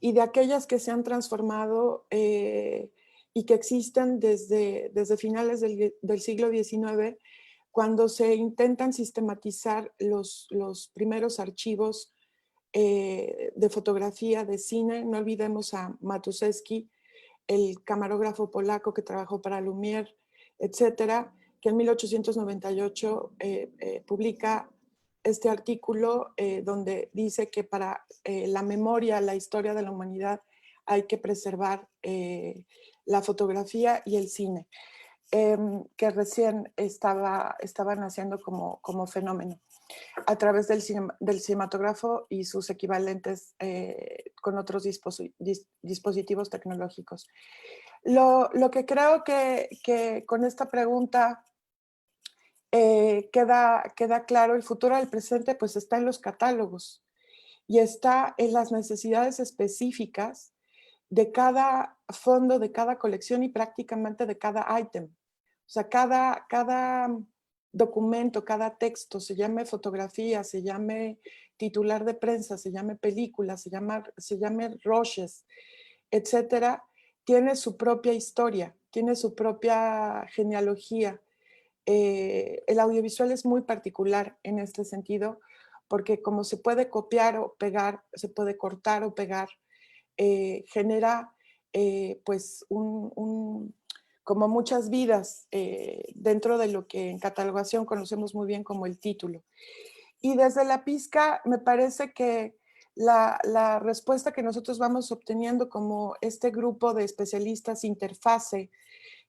y de aquellas que se han transformado y que existen desde finales del siglo XIX, cuando se intentan sistematizar los primeros archivos de fotografía, de cine. No olvidemos a Matuszewski, el camarógrafo polaco que trabajó para Lumière, etcétera, que en 1898 publica este artículo donde dice que para la memoria, la historia de la humanidad, hay que preservar la fotografía y el cine, que recién estaban naciendo como fenómeno a través del cinematógrafo y sus equivalentes con otros dispositivos tecnológicos. Lo que creo que con esta pregunta queda claro, el futuro del presente pues está en los catálogos y está en las necesidades específicas de cada fondo, de cada colección y prácticamente de cada ítem. O sea, cada documento, cada texto, se llame fotografía, se llame titular de prensa, se llame película, se llame Roches, etcétera, tiene su propia historia, tiene su propia genealogía. El audiovisual es muy particular en este sentido, porque como se puede copiar o pegar, se puede cortar o pegar, genera pues como muchas vidas dentro de lo que en catalogación conocemos muy bien como el título. Y desde la pizca me parece que la respuesta que nosotros vamos obteniendo como este grupo de especialistas interfase,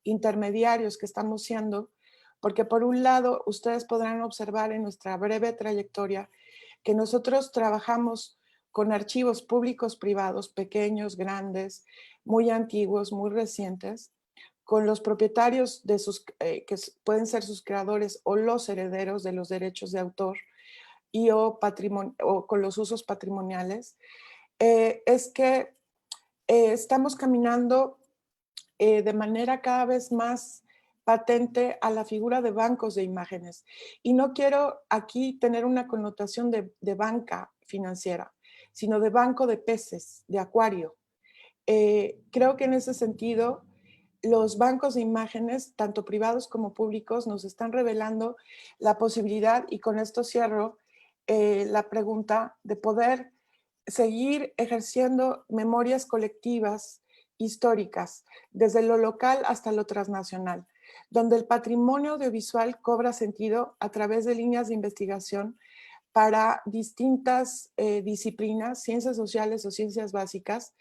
intermediarios que estamos siendo, porque por un lado ustedes podrán observar en nuestra breve trayectoria que nosotros trabajamos con archivos públicos, privados, pequeños, grandes, muy antiguos, muy recientes, con los propietarios de que pueden ser sus creadores o los herederos de los derechos de autor y o con los usos patrimoniales, es que estamos caminando de manera cada vez más patente a la figura de bancos de imágenes. Y no quiero aquí tener una connotación de banca financiera, sino de banco de peces, de acuario. Creo que en ese sentido, los bancos de imágenes, tanto privados como públicos, nos están revelando la posibilidad, y con esto cierro la pregunta, de poder seguir ejerciendo memorias colectivas históricas, desde lo local hasta lo transnacional, donde el patrimonio audiovisual cobra sentido a través de líneas de investigación para distintas disciplinas, ciencias sociales o ciencias básicas.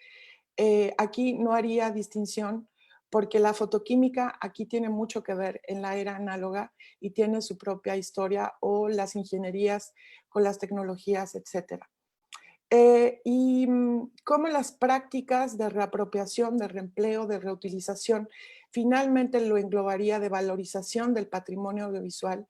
Aquí no haría distinción porque la fotoquímica aquí tiene mucho que ver en la era análoga y tiene su propia historia, o las ingenierías con las tecnologías, etcétera. Y cómo las prácticas de reapropiación, de reempleo, de reutilización, finalmente lo englobaría de valorización del patrimonio audiovisual,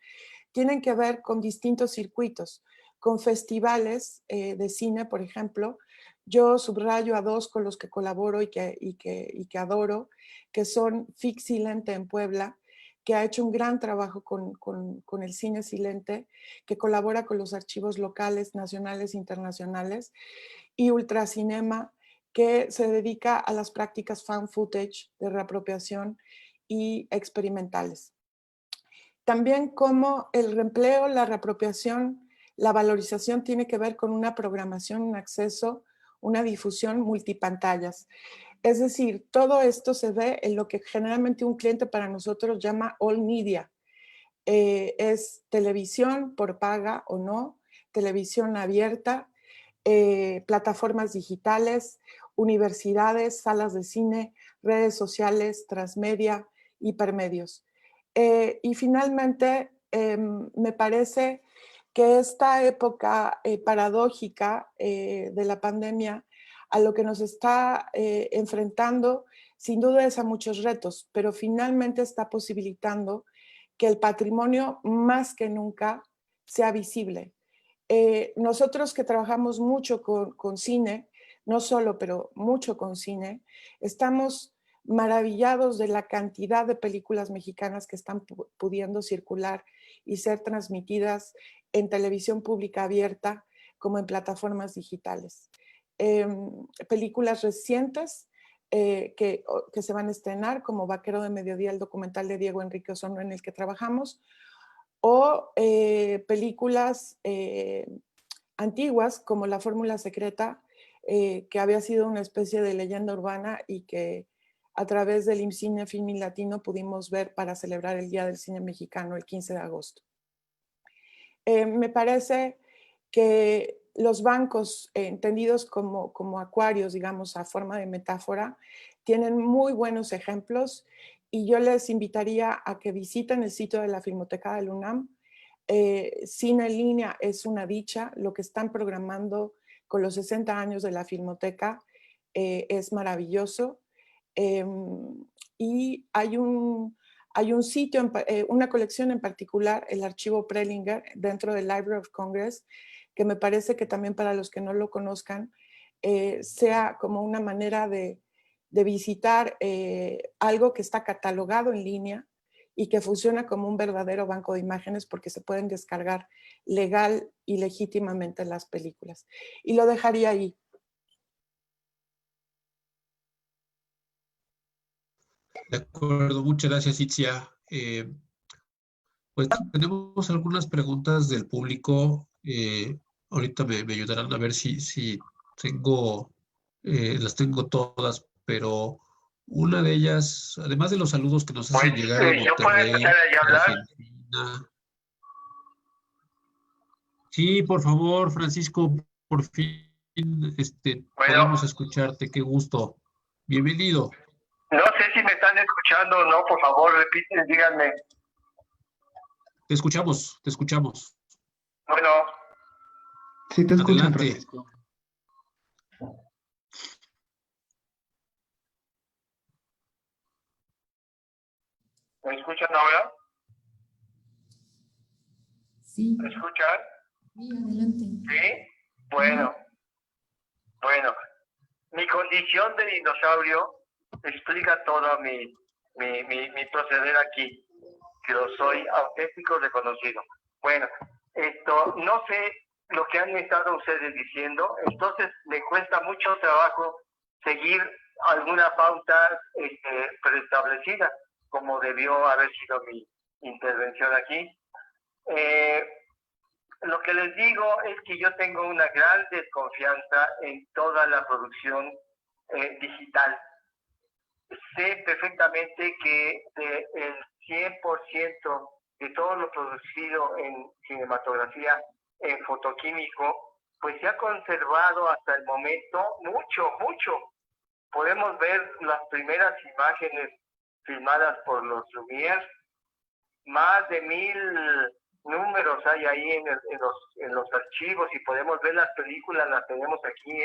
tienen que ver con distintos circuitos, con festivales de cine, por ejemplo. Yo subrayo a dos con los que colaboro y que adoro, que son FIC Silente en Puebla, que ha hecho un gran trabajo con el cine silente, que colabora con los archivos locales, nacionales, internacionales, y Ultracinema, que se dedica a las prácticas fan footage de reapropiación y experimentales. También como el reempleo, la reapropiación, la valorización tiene que ver con una programación, un acceso, una difusión multipantallas. Es decir, todo esto se ve en lo que generalmente un cliente para nosotros llama all media. Es televisión por paga o no, televisión abierta, plataformas digitales, universidades, salas de cine, redes sociales, transmedia, hipermedios. Y finalmente, me parece que esta época paradójica de la pandemia a lo que nos está enfrentando, sin duda es a muchos retos, pero finalmente está posibilitando que el patrimonio más que nunca sea visible. Nosotros que trabajamos mucho con cine, no solo, pero mucho con cine, estamos maravillados de la cantidad de películas mexicanas que están pudiendo circular y ser transmitidas en televisión pública abierta como en plataformas digitales. Películas recientes que se van a estrenar, como Vaquero de Mediodía, el documental de Diego Enrique Osorno en el que trabajamos, o películas antiguas como La Fórmula Secreta, que había sido una especie de leyenda urbana y que a través del IMCINE Filmin Latino pudimos ver para celebrar el Día del Cine Mexicano el 15 de agosto. Me parece que los bancos, entendidos como acuarios, digamos, a forma de metáfora, tienen muy buenos ejemplos y yo les invitaría a que visiten el sitio de la Filmoteca del UNAM. Cine en línea es una dicha, lo que están programando con los 60 años de la Filmoteca es maravilloso. Y hay Hay un sitio, una colección en particular, el archivo Prelinger, dentro del Library of Congress, que me parece que también para los que no lo conozcan, sea como una manera de visitar algo que está catalogado en línea y que funciona como un verdadero banco de imágenes porque se pueden descargar legal y legítimamente las películas. Y lo dejaría ahí. De acuerdo, muchas gracias, Itzia. Pues tenemos algunas preguntas del público. Ahorita me ayudarán a ver si tengo, las tengo todas, pero una de ellas, además de los saludos que nos hacen llegar de ¿yo puedo Monterrey, empezar a de hablar? Argentina. Sí, por favor, Francisco, por fin, podemos escucharte, qué gusto. Bienvenido. No sé si me están escuchando o no, por favor, repiten, díganme. Te escuchamos, te escuchamos. Bueno. Sí, te escuchan, Adelante. Francisco. ¿Me escuchan ahora? Sí. ¿Me escuchan? Sí, adelante. ¿Sí? Bueno. Bueno. Mi condición de dinosaurio explica todo mi proceder aquí, que lo soy auténtico, reconocido. Bueno, no sé lo que han estado ustedes diciendo, entonces me cuesta mucho trabajo seguir alguna pauta preestablecida, como debió haber sido mi intervención aquí. Lo que les digo es que yo tengo una gran desconfianza en toda la producción digital. Sé perfectamente que el 100% de todo lo producido en cinematografía, en fotoquímico, pues se ha conservado hasta el momento mucho. Podemos ver las primeras imágenes filmadas por los Lumière, más de 1000 números hay ahí en los archivos, y podemos ver las películas, las tenemos aquí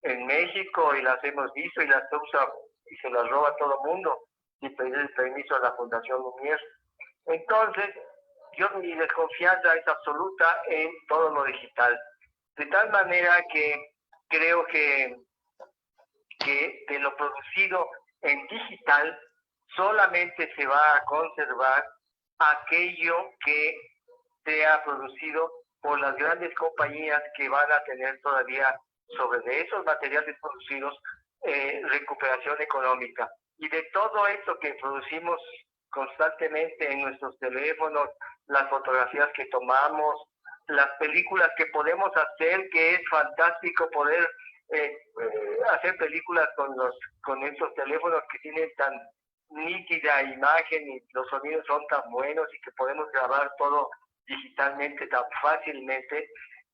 en México y las hemos visto y las usa y se las roba todo el mundo sin pedir el permiso a la Fundación Lumière. Entonces, mi desconfianza es absoluta en todo lo digital. De tal manera que creo que de lo producido en digital solamente se va a conservar aquello que sea producido por las grandes compañías que van a tener todavía sobre esos materiales producidos recuperación económica. Y de todo esto que producimos constantemente en nuestros teléfonos, las fotografías que tomamos, las películas que podemos hacer, que es fantástico poder hacer películas con estos teléfonos que tienen tan nítida imagen y los sonidos son tan buenos y que podemos grabar todo digitalmente tan fácilmente.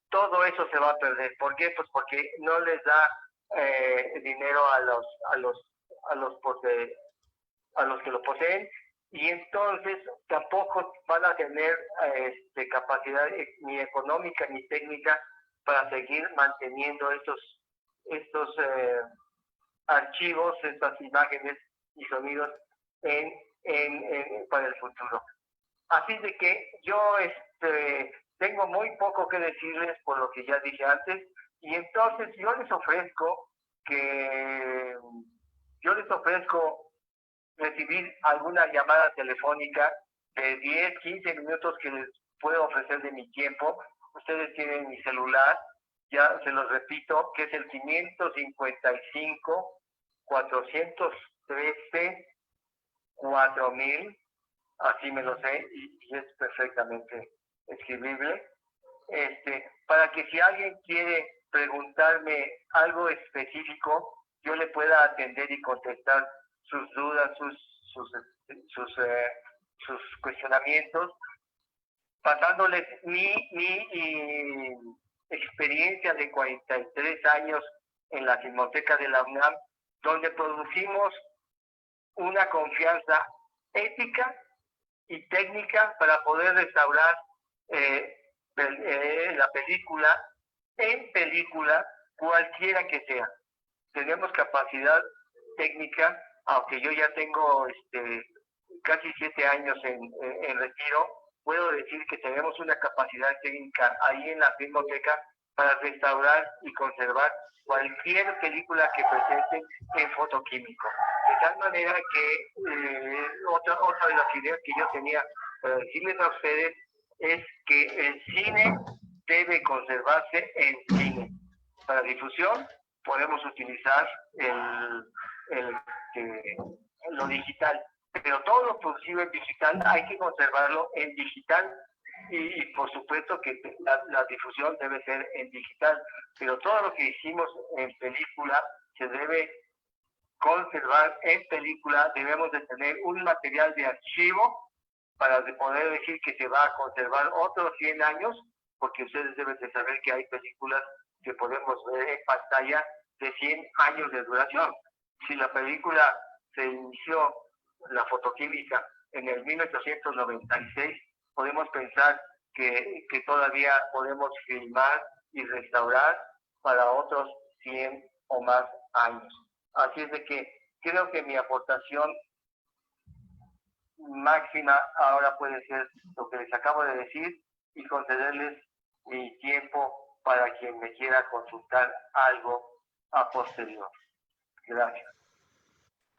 Todo eso se va a perder. ¿Por qué? Pues porque no les da dinero a los que lo poseen, y entonces tampoco van a tener capacidad ni económica ni técnica para seguir manteniendo estos archivos, estas imágenes y sonidos para el futuro. Así de que yo tengo muy poco que decirles por lo que ya dije antes, y entonces yo les ofrezco recibir alguna llamada telefónica de 10, 15 minutos que les puedo ofrecer de mi tiempo. Ustedes tienen mi celular, ya se los repito, que es el 555 413 4000, así me lo sé, y es perfectamente escribible, para que si alguien quiere preguntarme algo específico, yo le pueda atender y contestar sus dudas, sus cuestionamientos, pasándoles mi experiencia de 43 años en la Filmoteca de la UNAM, donde producimos una confianza ética y técnica para poder restaurar la película en película, cualquiera que sea. Tenemos capacidad técnica, aunque yo ya tengo casi 7 años en retiro, puedo decir que tenemos una capacidad técnica ahí en la Filmoteca para restaurar y conservar cualquier película que presenten en fotoquímico. De tal manera que otra de las ideas que yo tenía para decirles a ustedes es que el cine debe conservarse en cine. Para difusión podemos utilizar lo digital, pero todo lo producido en digital hay que conservarlo en digital y por supuesto que la difusión debe ser en digital, pero todo lo que hicimos en película se debe conservar en película. Debemos de tener un material de archivo para poder decir que se va a conservar otros 100 años, porque ustedes deben de saber que hay películas que podemos ver en pantalla de 100 años de duración. Si la película se inició, la fotoquímica, en el 1896, podemos pensar que todavía podemos filmar y restaurar para otros 100 o más años. Así es de que creo que mi aportación máxima ahora puede ser lo que les acabo de decir y concederles mi tiempo para quien me quiera consultar algo a posterior. Gracias.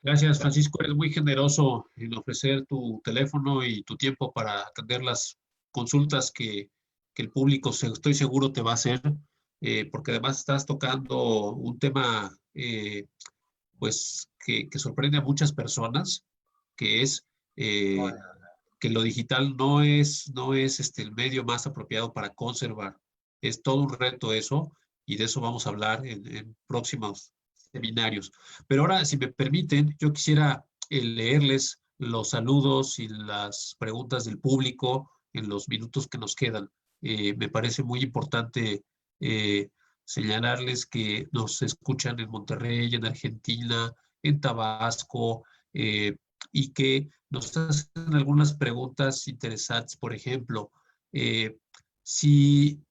Gracias, Francisco. Eres muy generoso en ofrecer tu teléfono y tu tiempo para atender las consultas que el público, estoy seguro, te va a hacer, porque además estás tocando un tema pues que sorprende a muchas personas, que es que lo digital no es el medio más apropiado para conservar. Es todo un reto eso, y de eso vamos a hablar en próximos seminarios. Pero ahora, si me permiten, yo quisiera leerles los saludos y las preguntas del público en los minutos que nos quedan. Me parece muy importante señalarles que nos escuchan en Monterrey, en Argentina, en Tabasco, y que nos hacen algunas preguntas interesantes. Por ejemplo, si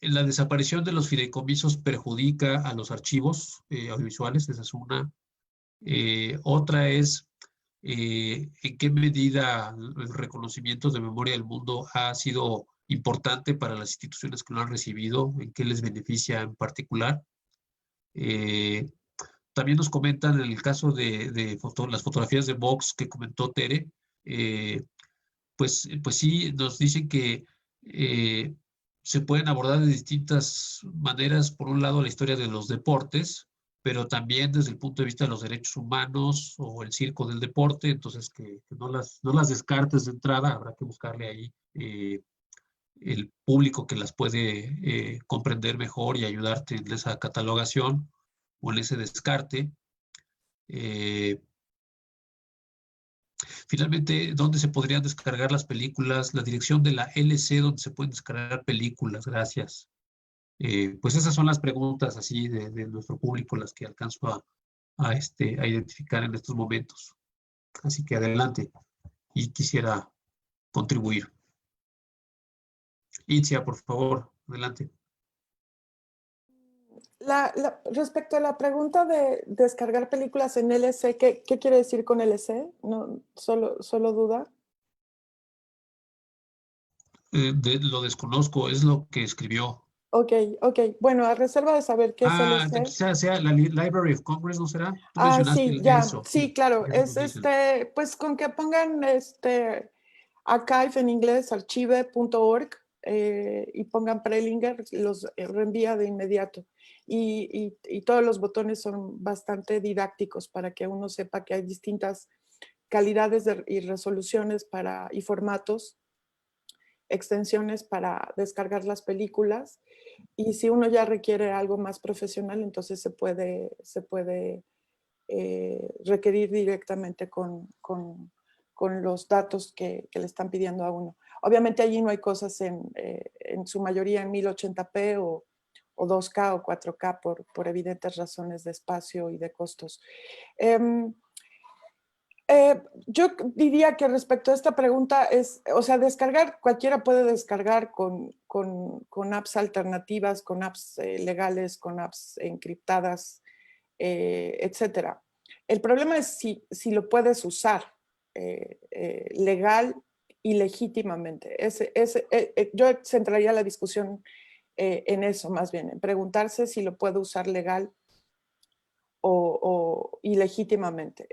la desaparición de los fideicomisos perjudica a los archivos audiovisuales, esa es una. Otra es en qué medida el reconocimiento de Memoria del Mundo ha sido importante para las instituciones que lo han recibido, en qué les beneficia en particular. También nos comentan en el caso de las fotografías de Vox que comentó Tere, pues sí, nos dicen que se pueden abordar de distintas maneras. Por un lado, la historia de los deportes, pero también desde el punto de vista de los derechos humanos o el circo del deporte. Entonces, que no las descartes de entrada, habrá que buscarle ahí el público que las puede comprender mejor y ayudarte en esa catalogación o en ese descarte. Finalmente, ¿dónde se podrían descargar las películas? La dirección de la LC donde se pueden descargar películas. Gracias. Pues esas son las preguntas así de nuestro público, las que alcanzo a identificar en estos momentos. Así que adelante. Y quisiera contribuir. Itzia, por favor, adelante. Respecto a la pregunta de descargar películas en LC, ¿qué quiere decir con LC? No, solo duda. Lo desconozco, es lo que escribió. Ok. Bueno, a reserva de saber qué es LC. Quizás sea la Library of Congress, ¿no será? Tú Sí, ya. eso. Sí, claro. Es pues con que pongan archive en inglés, archive.org, y pongan Prelinger, los reenvía de inmediato. Y todos los botones son bastante didácticos para que uno sepa que hay distintas calidades y resoluciones y formatos, extensiones para descargar las películas. Y si uno ya requiere algo más profesional, entonces se puede requerir directamente con los datos que le están pidiendo a uno. Obviamente allí no hay cosas en su mayoría en 1080p o 2K o 4K por evidentes razones de espacio y de costos. Yo diría que respecto a esta pregunta cualquiera puede descargar con apps alternativas, con apps legales, con apps encriptadas, etcétera. El problema es si lo puedes usar. legal y legítimamente. Yo centraría la discusión en eso, más bien, en preguntarse si lo puedo usar legal y legítimamente.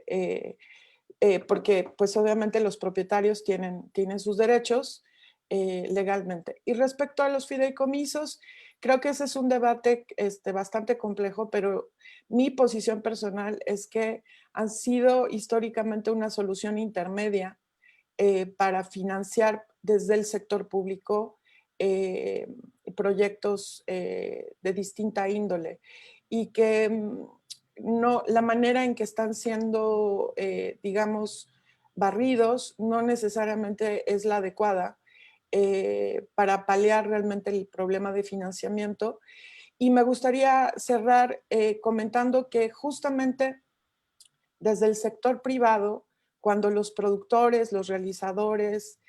Porque pues obviamente los propietarios tienen sus derechos legalmente. Y respecto a los fideicomisos, creo que ese es un debate bastante complejo, pero mi posición personal es que han sido históricamente una solución intermedia para financiar desde el sector público proyectos de distinta índole y que no, la manera en que están siendo, digamos, barridos no necesariamente es la adecuada para paliar realmente el problema de financiamiento. Y me gustaría cerrar comentando que justamente desde el sector privado, cuando los productores, los realizadores,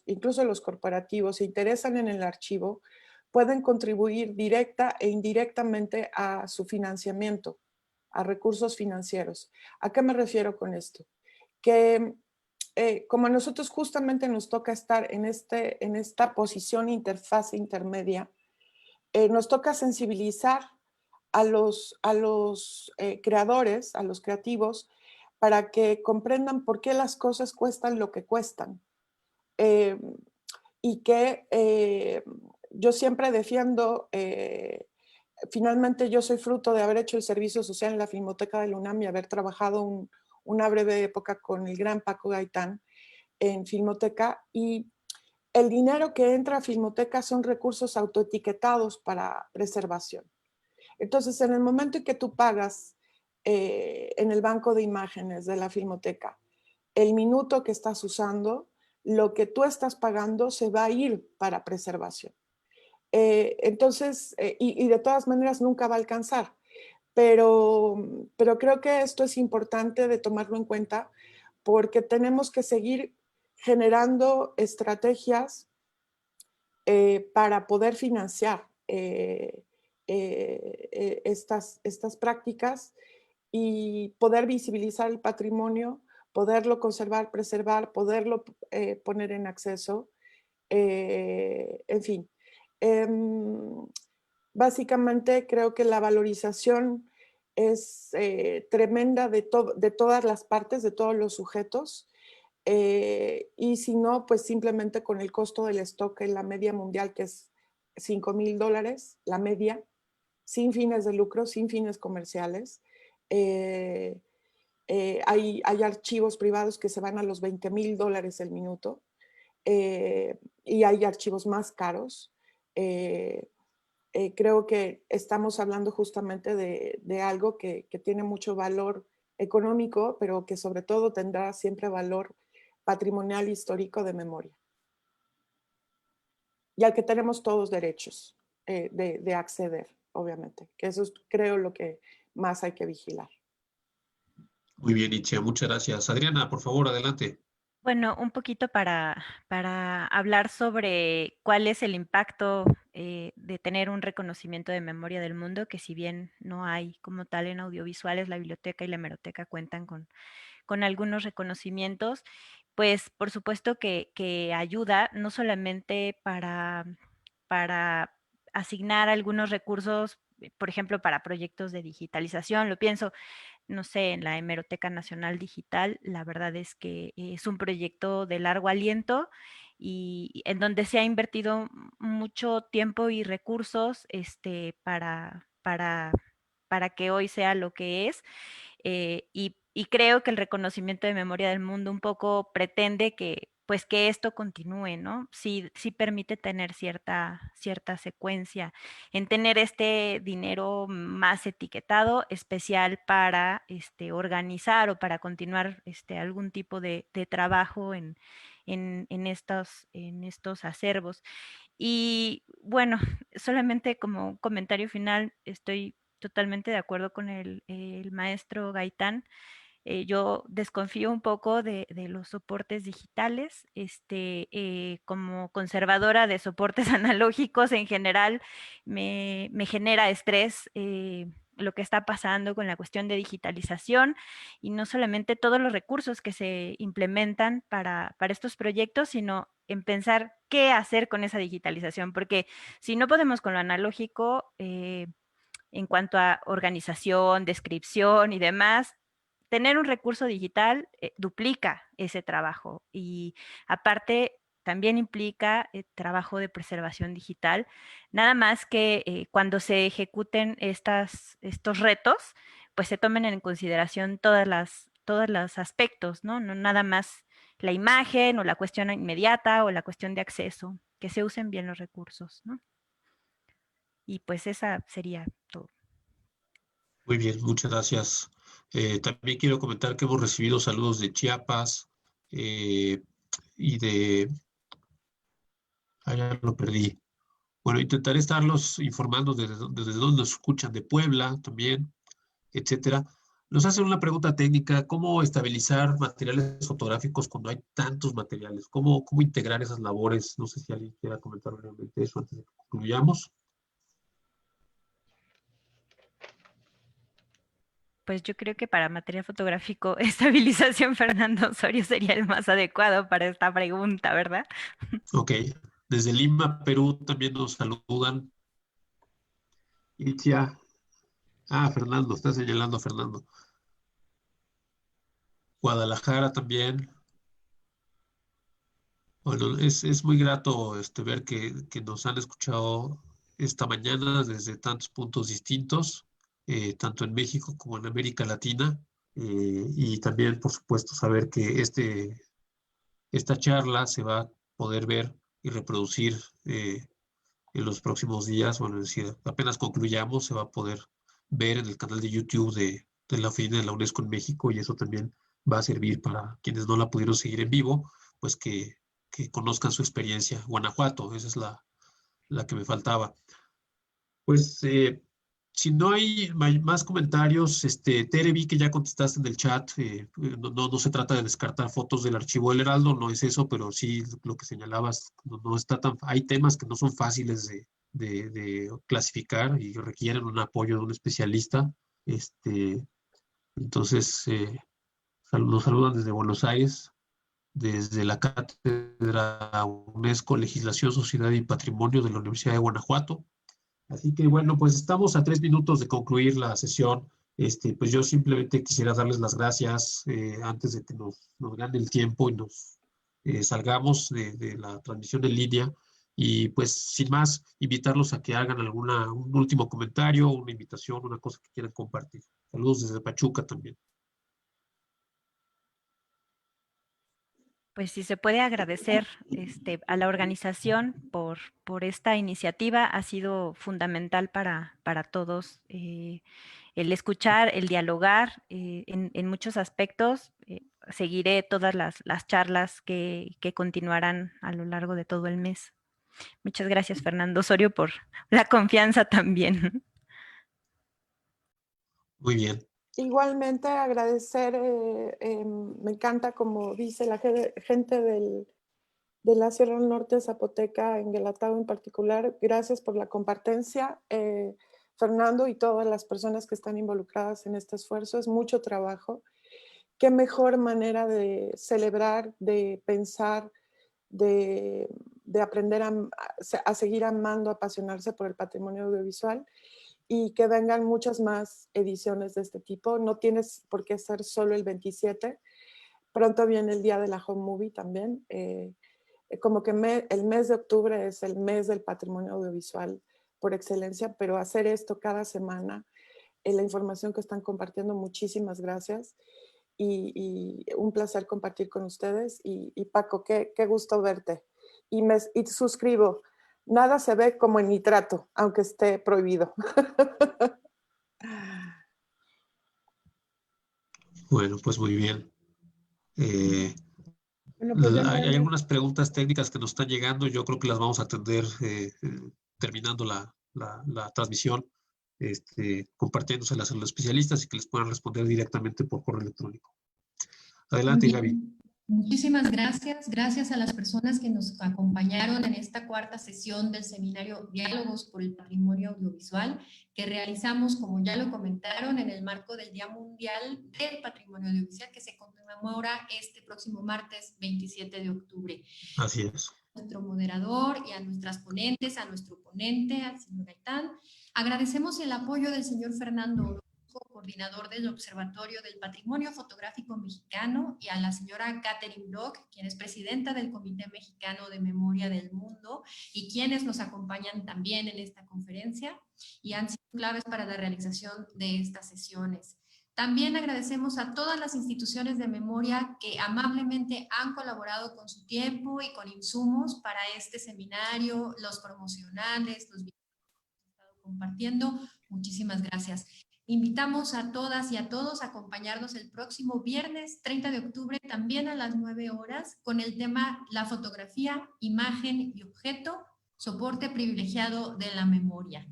incluso los corporativos se interesan en el archivo, pueden contribuir directa e indirectamente a su financiamiento, a recursos financieros. ¿A qué me refiero con esto? Que como a nosotros justamente nos toca estar en esta posición interfaz intermedia, nos toca sensibilizar a los creadores, a los creativos, para que comprendan por qué las cosas cuestan lo que cuestan. Y que yo siempre defiendo, finalmente yo soy fruto de haber hecho el servicio social en la Filmoteca de la UNAM y haber trabajado una breve época con el gran Paco Gaitán en Filmoteca, y el dinero que entra a Filmoteca son recursos autoetiquetados para preservación. Entonces, en el momento en que tú pagas en el banco de imágenes de la Filmoteca el minuto que estás usando, lo que tú estás pagando se va a ir para preservación. Entonces, y de todas maneras nunca va a alcanzar. Pero creo que esto es importante de tomarlo en cuenta porque tenemos que seguir generando estrategias para poder financiar estas prácticas y poder visibilizar el patrimonio, poderlo conservar, preservar, poderlo poner en acceso, en fin. Básicamente creo que la valorización es tremenda de todas las partes, de todos los sujetos, y si no, pues simplemente con el costo del stock en la media mundial, que es $5,000, la media, sin fines de lucro, sin fines comerciales. Hay archivos privados que se van a los $20,000 el minuto, y hay archivos más caros. Creo que estamos hablando justamente de algo que tiene mucho valor económico, pero que sobre todo tendrá siempre valor patrimonial histórico de memoria. Y al que tenemos todos derechos de acceder, obviamente, que eso es, creo, lo que más hay que vigilar. Muy bien, Itzia, muchas gracias. Adriana, por favor, adelante. Bueno, un poquito para hablar sobre cuál es el impacto de tener un reconocimiento de memoria del mundo, que si bien no hay como tal en audiovisuales, la biblioteca y la hemeroteca cuentan con algunos reconocimientos, pues por supuesto que ayuda no solamente para asignar algunos recursos, por ejemplo, para proyectos de digitalización, lo pienso, no sé, en la Hemeroteca Nacional Digital, la verdad es que es un proyecto de largo aliento y en donde se ha invertido mucho tiempo y recursos para que hoy sea lo que es. Y creo que el reconocimiento de memoria del mundo un poco pretende que, pues, que esto continúe, ¿no? Sí, sí permite tener cierta secuencia en tener este dinero más etiquetado, especial para organizar o para continuar algún tipo de trabajo en estos acervos. Y bueno, solamente como comentario final, estoy totalmente de acuerdo con el maestro Gaitán. Yo desconfío un poco de los soportes digitales, como conservadora de soportes analógicos en general, me genera estrés lo que está pasando con la cuestión de digitalización y no solamente todos los recursos que se implementan para estos proyectos, sino en pensar qué hacer con esa digitalización, porque si no podemos con lo analógico, en cuanto a organización, descripción y demás, tener un recurso digital duplica ese trabajo y aparte también implica trabajo de preservación digital, nada más que cuando se ejecuten estos retos, pues se tomen en consideración todos los aspectos, ¿no? No nada más la imagen o la cuestión inmediata o la cuestión de acceso, que se usen bien los recursos, ¿no? Y pues esa sería todo. Muy bien, muchas gracias. También quiero comentar que hemos recibido saludos de Chiapas y de... Ah, ya lo perdí. Bueno, intentaré estarlos informando desde dónde nos escuchan, de Puebla también, etcétera. Nos hacen una pregunta técnica: ¿cómo estabilizar materiales fotográficos cuando hay tantos materiales? ¿Cómo integrar esas labores? No sé si alguien quiera comentar brevemente eso antes de que concluyamos. Pues yo creo que para material fotográfico, estabilización Fernando Osorio sería el más adecuado para esta pregunta, ¿verdad? Ok, desde Lima, Perú, también nos saludan. Itzia. Ah, Fernando, está señalando a Fernando. Guadalajara también. Bueno, es muy grato ver que nos han escuchado esta mañana desde tantos puntos distintos, tanto en México como en América Latina, y también, por supuesto, saber que esta charla se va a poder ver y reproducir en los próximos días. Bueno, es decir, apenas concluyamos, se va a poder ver en el canal de YouTube de la oficina de la UNESCO en México, y eso también va a servir para quienes no la pudieron seguir en vivo, pues que conozcan su experiencia. Guanajuato, esa es la que me faltaba. Pues si no hay más comentarios, Tere, vi que ya contestaste en el chat. No se trata de descartar fotos del archivo del Heraldo, no es eso, pero sí lo que señalabas, no está hay temas que no son fáciles de clasificar y requieren un apoyo de un especialista. Entonces, nos saludan desde Buenos Aires, desde la Cátedra UNESCO, Legislación, Sociedad y Patrimonio de la Universidad de Guanajuato. Así que bueno, pues estamos a 3 minutos de concluir la sesión. Pues yo simplemente quisiera darles las gracias antes de que nos gane el tiempo y nos salgamos de la transmisión en línea. Y pues sin más, invitarlos a que hagan un último comentario, una invitación, una cosa que quieran compartir. Saludos desde Pachuca también. Pues sí, se puede agradecer a la organización por esta iniciativa. Ha sido fundamental para todos el escuchar, el dialogar en muchos aspectos. Seguiré todas las charlas que continuarán a lo largo de todo el mes. Muchas gracias, Fernando Osorio, por la confianza también. Muy bien. Igualmente agradecer, me encanta como dice la gente de la Sierra del Norte Zapoteca, en Guelatao en particular. Gracias por la compartencia, Fernando, y todas las personas que están involucradas en este esfuerzo. Es mucho trabajo. Qué mejor manera de celebrar, de pensar, de aprender a seguir amando, apasionarse por el patrimonio audiovisual, y que vengan muchas más ediciones de este tipo. No tienes por qué ser solo el 27. Pronto viene el día de la Home Movie también. Como que el mes de octubre es el mes del patrimonio audiovisual por excelencia, pero hacer esto cada semana, la información que están compartiendo, muchísimas gracias. Y un placer compartir con ustedes. Y Paco, qué gusto verte. Y suscribo. Nada se ve como el nitrato, aunque esté prohibido. Bueno, pues muy bien. Bueno, pues Hay algunas preguntas técnicas que nos están llegando. Yo creo que las vamos a atender terminando la transmisión, compartiéndoselas a los especialistas y que les puedan responder directamente por correo electrónico. Adelante, Bien. Gaby. Muchísimas gracias. Gracias a las personas que nos acompañaron en esta cuarta sesión del seminario Diálogos por el Patrimonio Audiovisual, que realizamos, como ya lo comentaron, en el marco del Día Mundial del Patrimonio Audiovisual, que se conmemora este próximo martes 27 de octubre. Así es. A nuestro moderador y a nuestras ponentes, a nuestro ponente, al señor Gaitán. Agradecemos el apoyo del señor Fernando Orozco, coordinador del Observatorio del Patrimonio Fotográfico Mexicano, y a la señora Catherine Bloch, quien es presidenta del Comité Mexicano de Memoria del Mundo, y quienes nos acompañan también en esta conferencia y han sido claves para la realización de estas sesiones. También agradecemos a todas las instituciones de memoria que amablemente han colaborado con su tiempo y con insumos para este seminario, los promocionales, los videos que hemos estado compartiendo. Muchísimas gracias. Invitamos a todas y a todos a acompañarnos el próximo viernes 30 de octubre, también a las 9 horas, con el tema La fotografía, imagen y objeto, soporte privilegiado de la memoria.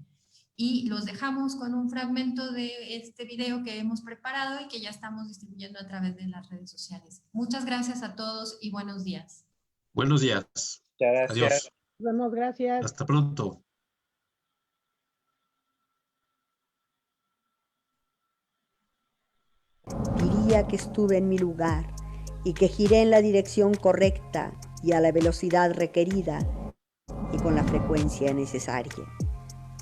Y los dejamos con un fragmento de este video que hemos preparado y que ya estamos distribuyendo a través de las redes sociales. Muchas gracias a todos y buenos días. Buenos días. Gracias. Adiós. Nos vemos, gracias. Hasta pronto. Diría que estuve en mi lugar y que giré en la dirección correcta y a la velocidad requerida y con la frecuencia necesaria,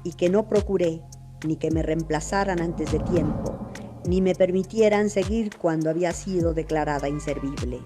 y que no procuré ni que me reemplazaran antes de tiempo, ni me permitieran seguir cuando había sido declarada inservible.